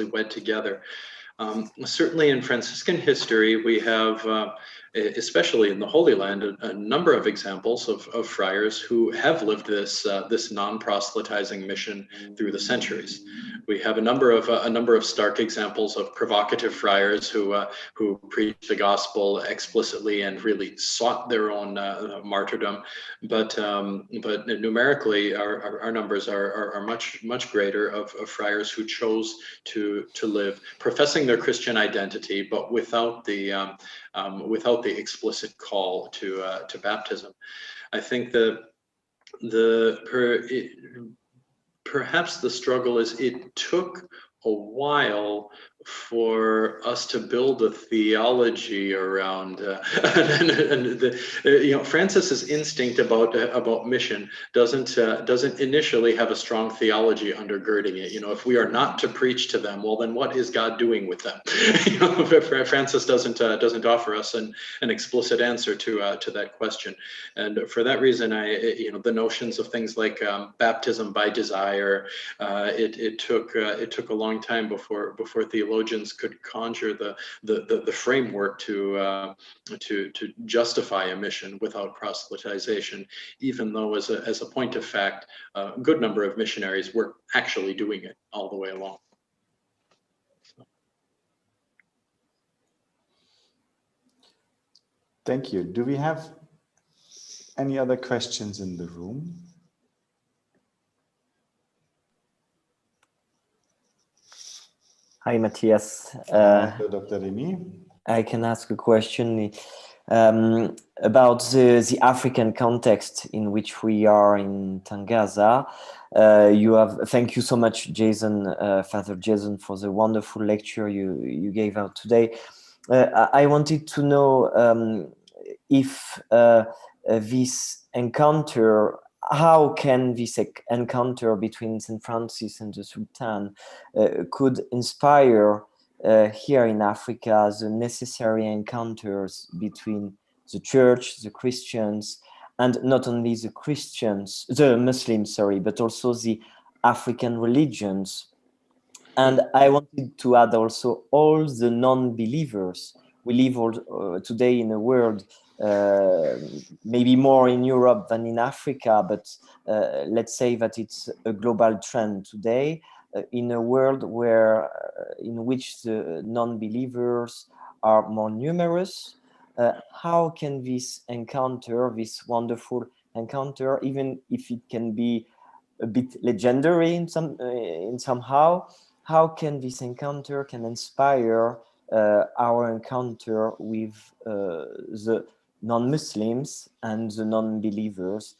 wed together. Certainly in Franciscan history, we have especially in the Holy Land, a number of examples of friars who have lived this non-proselytizing mission through the centuries. We have a number of stark examples of provocative friars who preach the gospel explicitly and really sought their own martyrdom, but numerically our numbers are much greater of friars who chose to live professing their Christian identity, but without the explicit call to baptism. I think that perhaps the struggle is it took a while for us to build a theology around Francis's instinct about mission doesn't initially have a strong theology undergirding it. If we are not to preach to them, well, then what is God doing with them? Francis doesn't offer us an explicit answer to that question, and for that reason, the notions of things like baptism by desire, it took a long time before theologians could conjure the framework to justify a mission without proselytization, even though as a point of fact, a good number of missionaries were actually doing it all the way along. Thank you. Do we have any other questions in the room? Hi, Matthias. Hello, Dr. Remy. I can ask a question about the African context in which we are in Tangaza. Thank you so much, Jason, Father Jason, for the wonderful lecture you gave out today. I wanted to know if this encounter, how can this encounter between St. Francis and the Sultan could inspire here in Africa the necessary encounters between the church, the Christians, and not only the Muslims, but also the African religions. And I wanted to add also all the non-believers. We live today in a world, maybe more in Europe than in Africa, but let's say that it's a global trend today, in a world in which the non-believers are more numerous. How can this wonderful encounter, even if it can be a bit legendary in somehow, how can this encounter inspire our encounter with the non-Muslims and the non-believers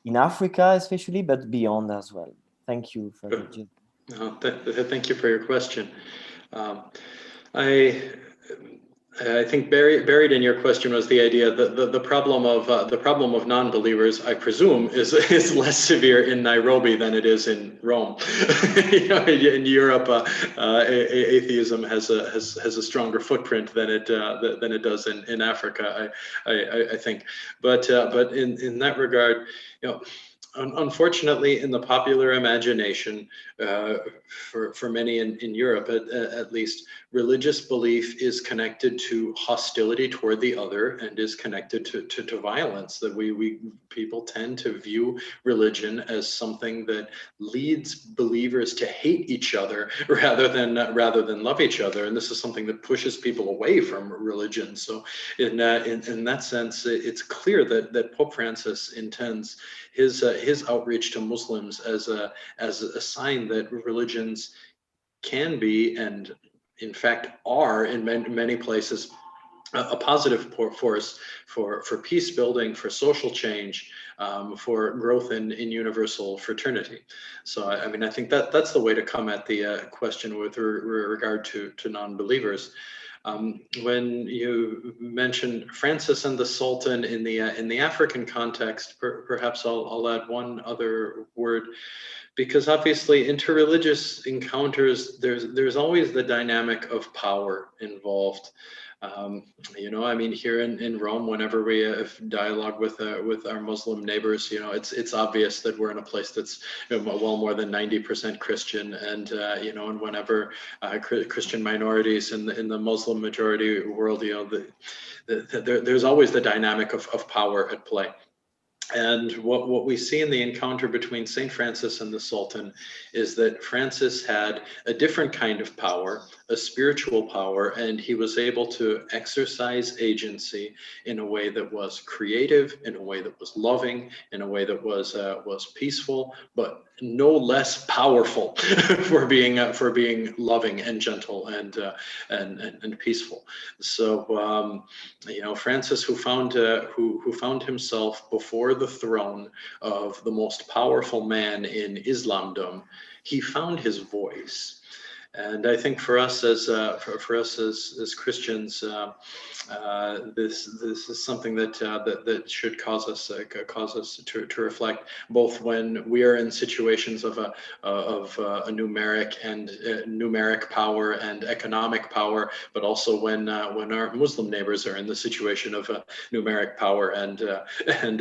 in Africa especially, but beyond as well? Thank you for the Thank you for your question. I think buried in your question was the idea that the problem of non-believers, I presume, is less severe in Nairobi than it is in Rome. In Europe, atheism has a stronger footprint than it does in Africa. I think, but in that regard, unfortunately, in the popular imagination, for many in Europe at least, religious belief is connected to hostility toward the other and is connected to violence. That people tend to view religion as something that leads believers to hate each other rather than love each other, and this is something that pushes people away from religion. So in that sense, it's clear that Pope Francis intends his outreach to Muslims as a sign that religions can be, and in fact are in many places, a positive force for peace building, for social change, for growth in universal fraternity. So I think that's the way to come at the question with regard to non-believers. When you mentioned Francis and the Sultan in the African context, perhaps I'll add one other word, because obviously interreligious encounters, there's always the dynamic of power involved. You know, I mean, here in Rome, whenever we dialogue with our Muslim neighbors, you know, it's obvious that we're in a place that's, you know, well more than 90% Christian, and you know, and whenever Christian minorities in the Muslim majority world, you know, there's always the dynamic of power at play. And what we see in the encounter between St. Francis and the Sultan is that Francis had a different kind of power, a spiritual power, and he was able to exercise agency in a way that was creative, in a way that was loving, in a way that was peaceful, but no less powerful for being loving and gentle and peaceful. So you know, Francis, who found himself before the throne of the most powerful man in Islamdom, he found his voice. And I think for us as Christians, this is something that should cause us to reflect, both when we are in situations of a numeric power and economic power, but also when our Muslim neighbors are in the situation of numeric power and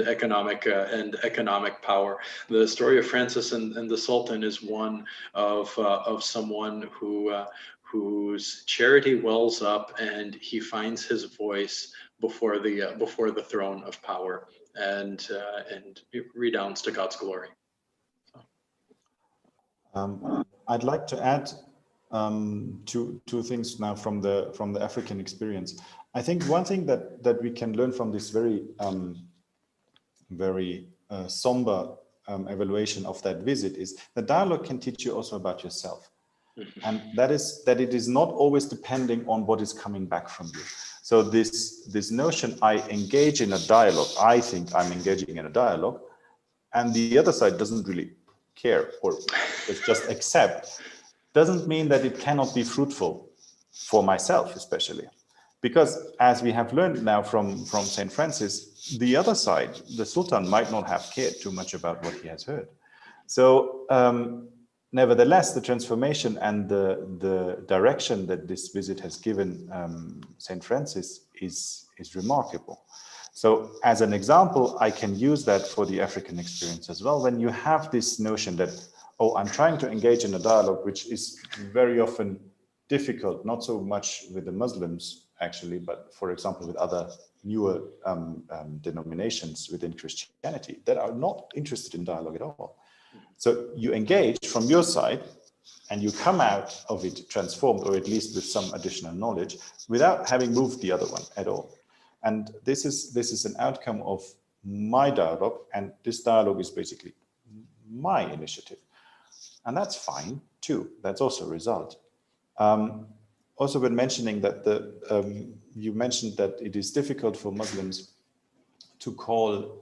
economic power. The story of Francis and the Sultan is one of someone whose charity wells up and he finds his voice before the throne of power, and redounds to God's glory. I'd like to add two things now from the African experience. I think one thing that we can learn from this very somber evaluation of that visit is that dialogue can teach you also about yourself. And that is that it is not always depending on what is coming back from you. So this notion, I engage in a dialogue, I think I'm engaging in a dialogue, and the other side doesn't really care or just accept, doesn't mean that it cannot be fruitful for myself, especially. Because as we have learned now from St. Francis, the other side, the Sultan, might not have cared too much about what he has heard. So nevertheless, the transformation and the direction that this visit has given St. Francis is remarkable. So as an example, I can use that for the African experience as well. When you have this notion that, oh, I'm trying to engage in a dialogue, which is very often difficult, not so much with the Muslims actually, but for example, with other newer denominations within Christianity that are not interested in dialogue at all. So you engage from your side and you come out of it transformed, or at least with some additional knowledge, without having moved the other one at all. And this is an outcome of my dialogue, and this dialogue is basically my initiative. And that's fine too. That's also a result. Also, when mentioning that you mentioned that it is difficult for Muslims to call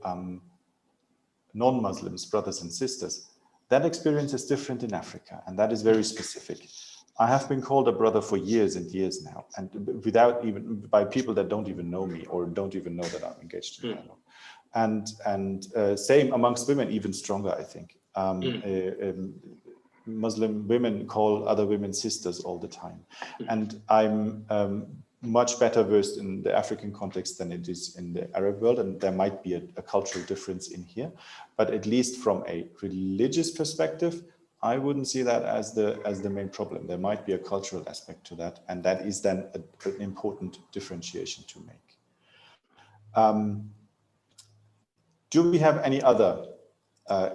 non-Muslims brothers and sisters. That experience is different in Africa, and that is very specific. I have been called a brother for years and years now, and without even by people that don't even know me or don't even know that I'm engaged in dialogue. And same amongst women, even stronger, I think. Muslim women call other women sisters all the time, and I'm much better versed in the African context than it is in the Arab world, and there might be a cultural difference in here, but at least from a religious perspective, I wouldn't see that as the main problem. There might be a cultural aspect to that, and that is then an important differentiation to make. Do we have any other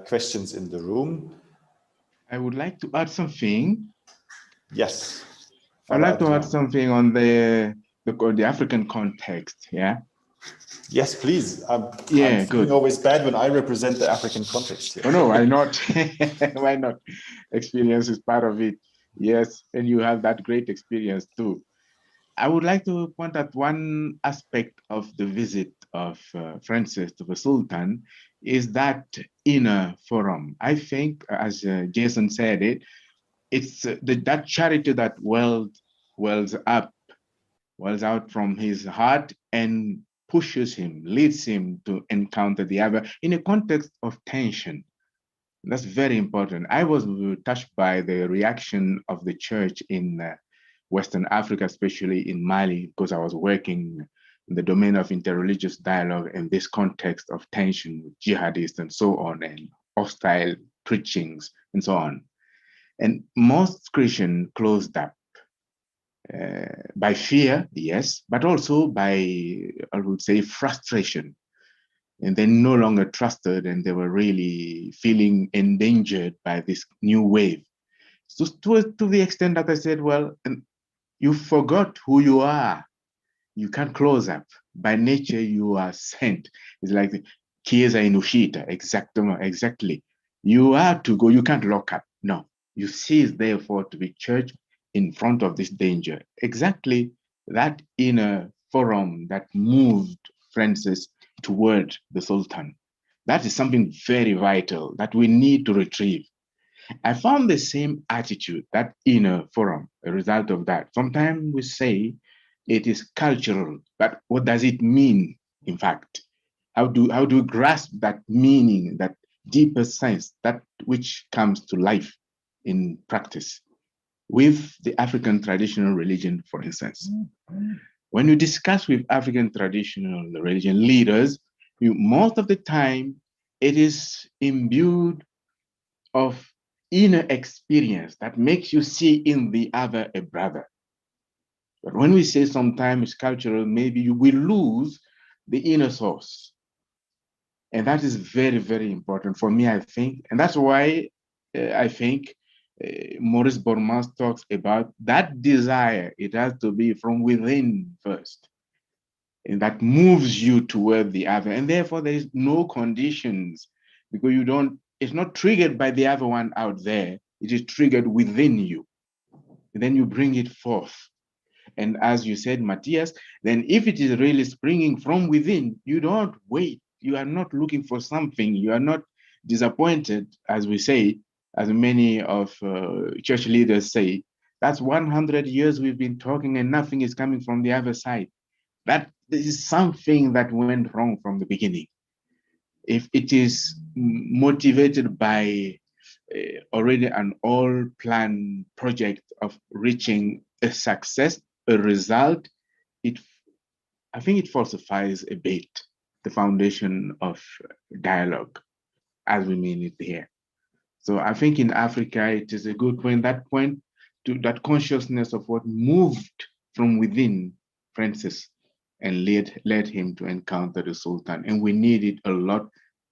questions in the room? I would like to add something. Yes. I'd like to add something on the African context, yeah? Yes, please. Yeah, I'm good. Always bad when I represent the African context here. Oh, no, why not? Why not? Experience is part of it. Yes, and you have that great experience too. I would like to point out one aspect of the visit of Francis to the Sultan is that inner forum. I think, as Jason said it, it's that charity that wells out from his heart and pushes him, leads him to encounter the other in a context of tension. That's very important. I was touched by the reaction of the church in Western Africa, especially in Mali, because I was working in the domain of interreligious dialogue in this context of tension with jihadists and so on, and hostile preachings and so on. And most Christians closed up by fear, yes, but also by, I would say, frustration. And they no longer trusted, and they were really feeling endangered by this new wave. So to the extent that I said, well, you forgot who you are. You can't close up. By nature, you are sent. It's like Chiesa in uscita, exactly. You have to go, you can't lock up. No, you cease therefore to be church in front of this danger. Exactly that inner forum that moved Francis toward the Sultan. That is something very vital that we need to retrieve. I found the same attitude, that inner forum, a result of that. Sometimes we say it is cultural, but what does it mean, in fact? How do we grasp that meaning, that deeper sense, that which comes to life in practice? With the African traditional religion, for instance. When you discuss with African traditional religion leaders, most of the time it is imbued of inner experience that makes you see in the other a brother. But when we say sometimes cultural, maybe we lose the inner source. And that is very, very important for me, I think. And that's why I think Maurice Bormas talks about that desire. It has to be from within first. And that moves you toward the other. And therefore, there is no conditions because it's not triggered by the other one out there. It is triggered within you. And then you bring it forth. And as you said, Matthias, then if it is really springing from within, you don't wait. You are not looking for something. You are not disappointed, as we say, as many of church leaders say. That's 100 years we've been talking and nothing is coming from the other side. That is something that went wrong from the beginning. If it is motivated by already an all-planned project of reaching a success, a result, I think it falsifies a bit the foundation of dialogue as we mean it here. So I think in Africa, it is a good point to that consciousness of what moved from within Francis and led him to encounter the Sultan. And we need it a lot,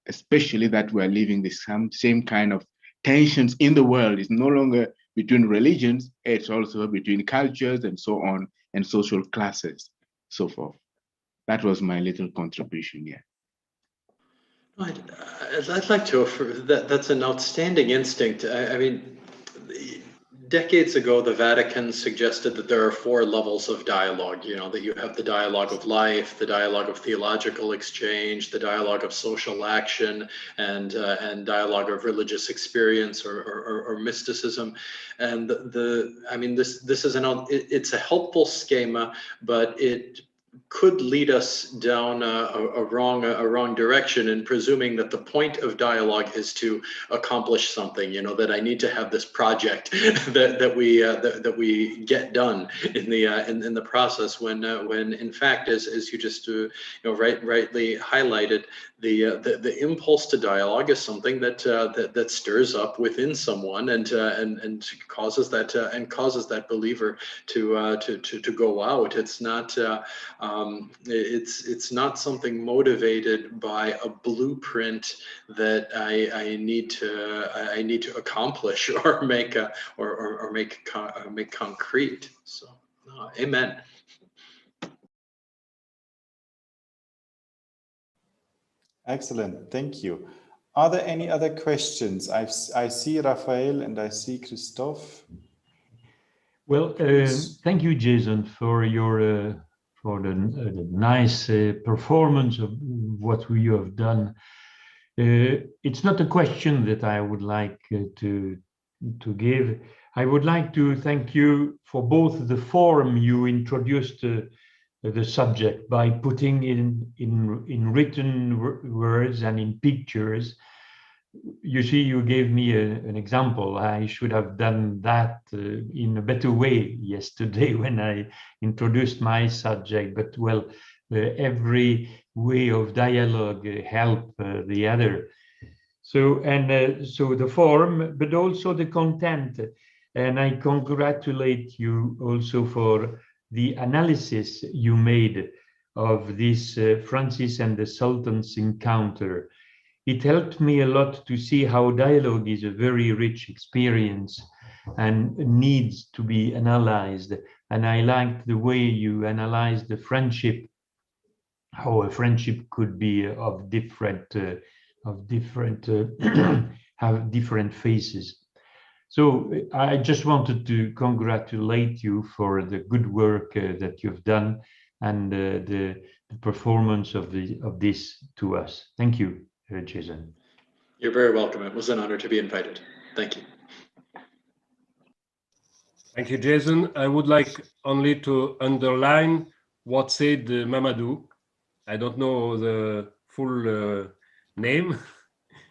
especially that we are living the same kind of tensions in the world. It's no longer between religions, it's also between cultures and so on, and social classes, so forth. That was my little contribution here. I'd like to offer that's an outstanding instinct. I mean, decades ago, the Vatican suggested that there are 4 levels of dialogue, that you have the dialogue of life, the dialogue of theological exchange, the dialogue of social action, and dialogue of religious experience or mysticism. And this is it's a helpful schema, but it could lead us down a wrong direction in presuming that the point of dialogue is to accomplish something. That I need to have this project that we get done in the process. When in fact, as you just rightly highlighted, the impulse to dialogue is something that stirs up within someone and causes that believer to go out. It's not. It's not something motivated by a blueprint that I need to accomplish or make concrete. So, amen. Excellent, thank you. Are there any other questions? I see Raphael and I see Christophe. Well, thank you, Jason, for your for the nice performance of what you have done. It's not a question that I would like to give. I would like to thank you for both the forum you introduced the subject by putting in written words and in pictures you see, you gave me an example. I should have done that in a better way yesterday when I introduced my subject. But well, every way of dialogue help the other. So so the form, but also the content. And I congratulate you also for the analysis you made of this Francis and the Sultan's encounter. It helped me a lot to see how dialogue is a very rich experience and needs to be analyzed. And I liked the way you analyzed the friendship, how a friendship could be of different have different faces. So I just wanted to congratulate you for the good work that you've done and the performance of this to us. Thank you, Jason. You're very welcome. It was an honor to be invited. Thank you. Thank you, Jason. I would like only to underline what said Mamadou. I don't know the full name.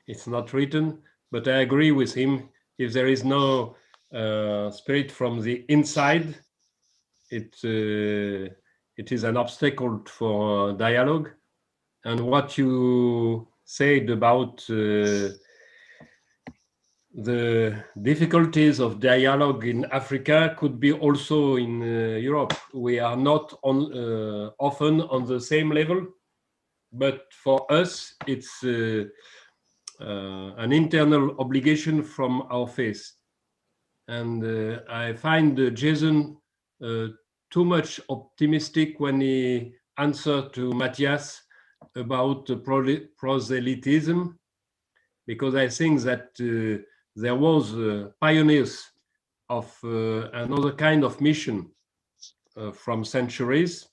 It's not written, but I agree with him. If there is no spirit from the inside, it is an obstacle for dialogue. And what you said about the difficulties of dialogue in Africa could be also in Europe. We are not often on the same level, but for us, it's an internal obligation from our faith. And I find Jason too much optimistic when he answered to Matthias about proselytism, because I think that there was pioneers of another kind of mission from centuries.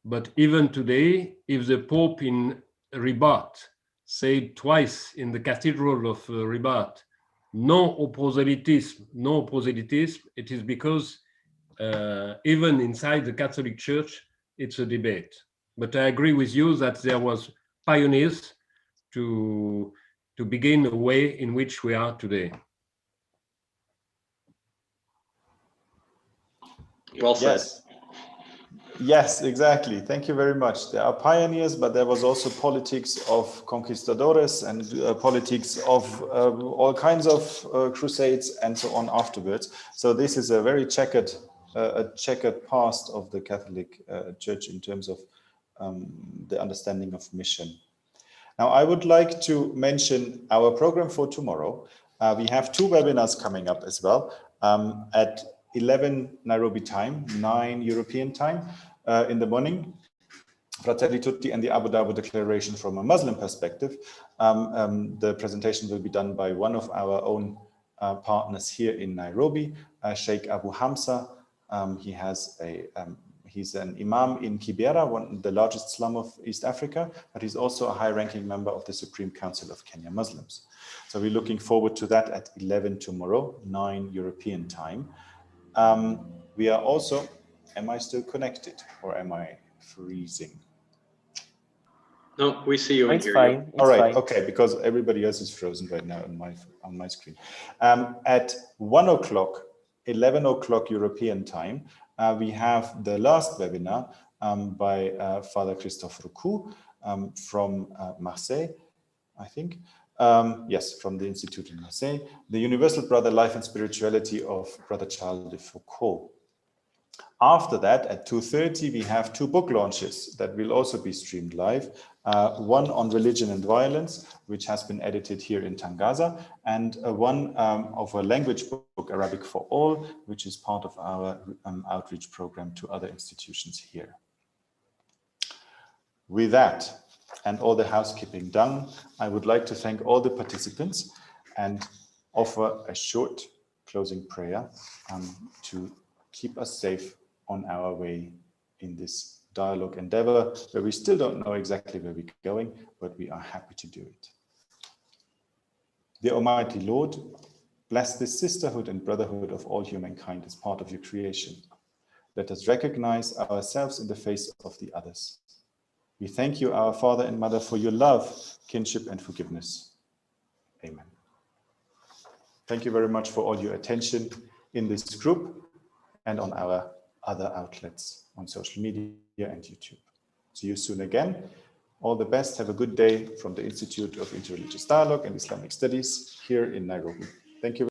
But even today, if the Pope in Rabat said twice in the Cathedral of Rabat, no proselytism, no proselytism, it is because even inside the Catholic Church, it's a debate. But I agree with you that there was pioneers to begin a way in which we are today. Well said. Yes. Yes, exactly. Thank you very much. There are pioneers, but there was also politics of conquistadores and politics of all kinds of crusades and so on afterwards. So this is a very checkered past of the Catholic Church in terms of the understanding of mission. Now, I would like to mention our program for tomorrow. We have 2 webinars coming up as well at 11 Nairobi time, 9 European time in the morning. Fraternity and the Abu Dhabi Declaration from a Muslim perspective. The presentation will be done by one of our own partners here in Nairobi, Sheikh Abu Hamza. He's an imam in Kibera, the largest slum of East Africa, but he's also a high-ranking member of the Supreme Council of Kenya Muslims. So we're looking forward to that at 11 tomorrow, 9 European time. We are also, am I still connected or am I freezing? No, we see you and hear you. All right, okay, because everybody else is frozen right now on my screen. At 1 o'clock, 11 o'clock European time, we have the last webinar by Father Christophe Roucou from Marseille, I think. Yes, from the Institute in Marseille, the Universal Brother Life and Spirituality of Brother Charles de Foucault. After that, at 2:30, we have 2 book launches that will also be streamed live. One on religion and violence, which has been edited here in Tangaza, and one of a language book, Arabic for All, which is part of our outreach program to other institutions here. With that, and all the housekeeping done, I would like to thank all the participants and offer a short closing prayer to keep us safe on our way in this dialogue endeavor, where we still don't know exactly where we're going, but we are happy to do it. The Almighty Lord, bless this sisterhood and brotherhood of all humankind as part of your creation. Let us recognize ourselves in the face of the others. We thank you, our Father and Mother, for your love, kinship, and forgiveness. Amen. Thank you very much for all your attention in this group and on our other outlets on social media and YouTube. See you soon again. All the best. Have a good day from the Institute of Interreligious Dialogue and Islamic Studies here in Nairobi. Thank you.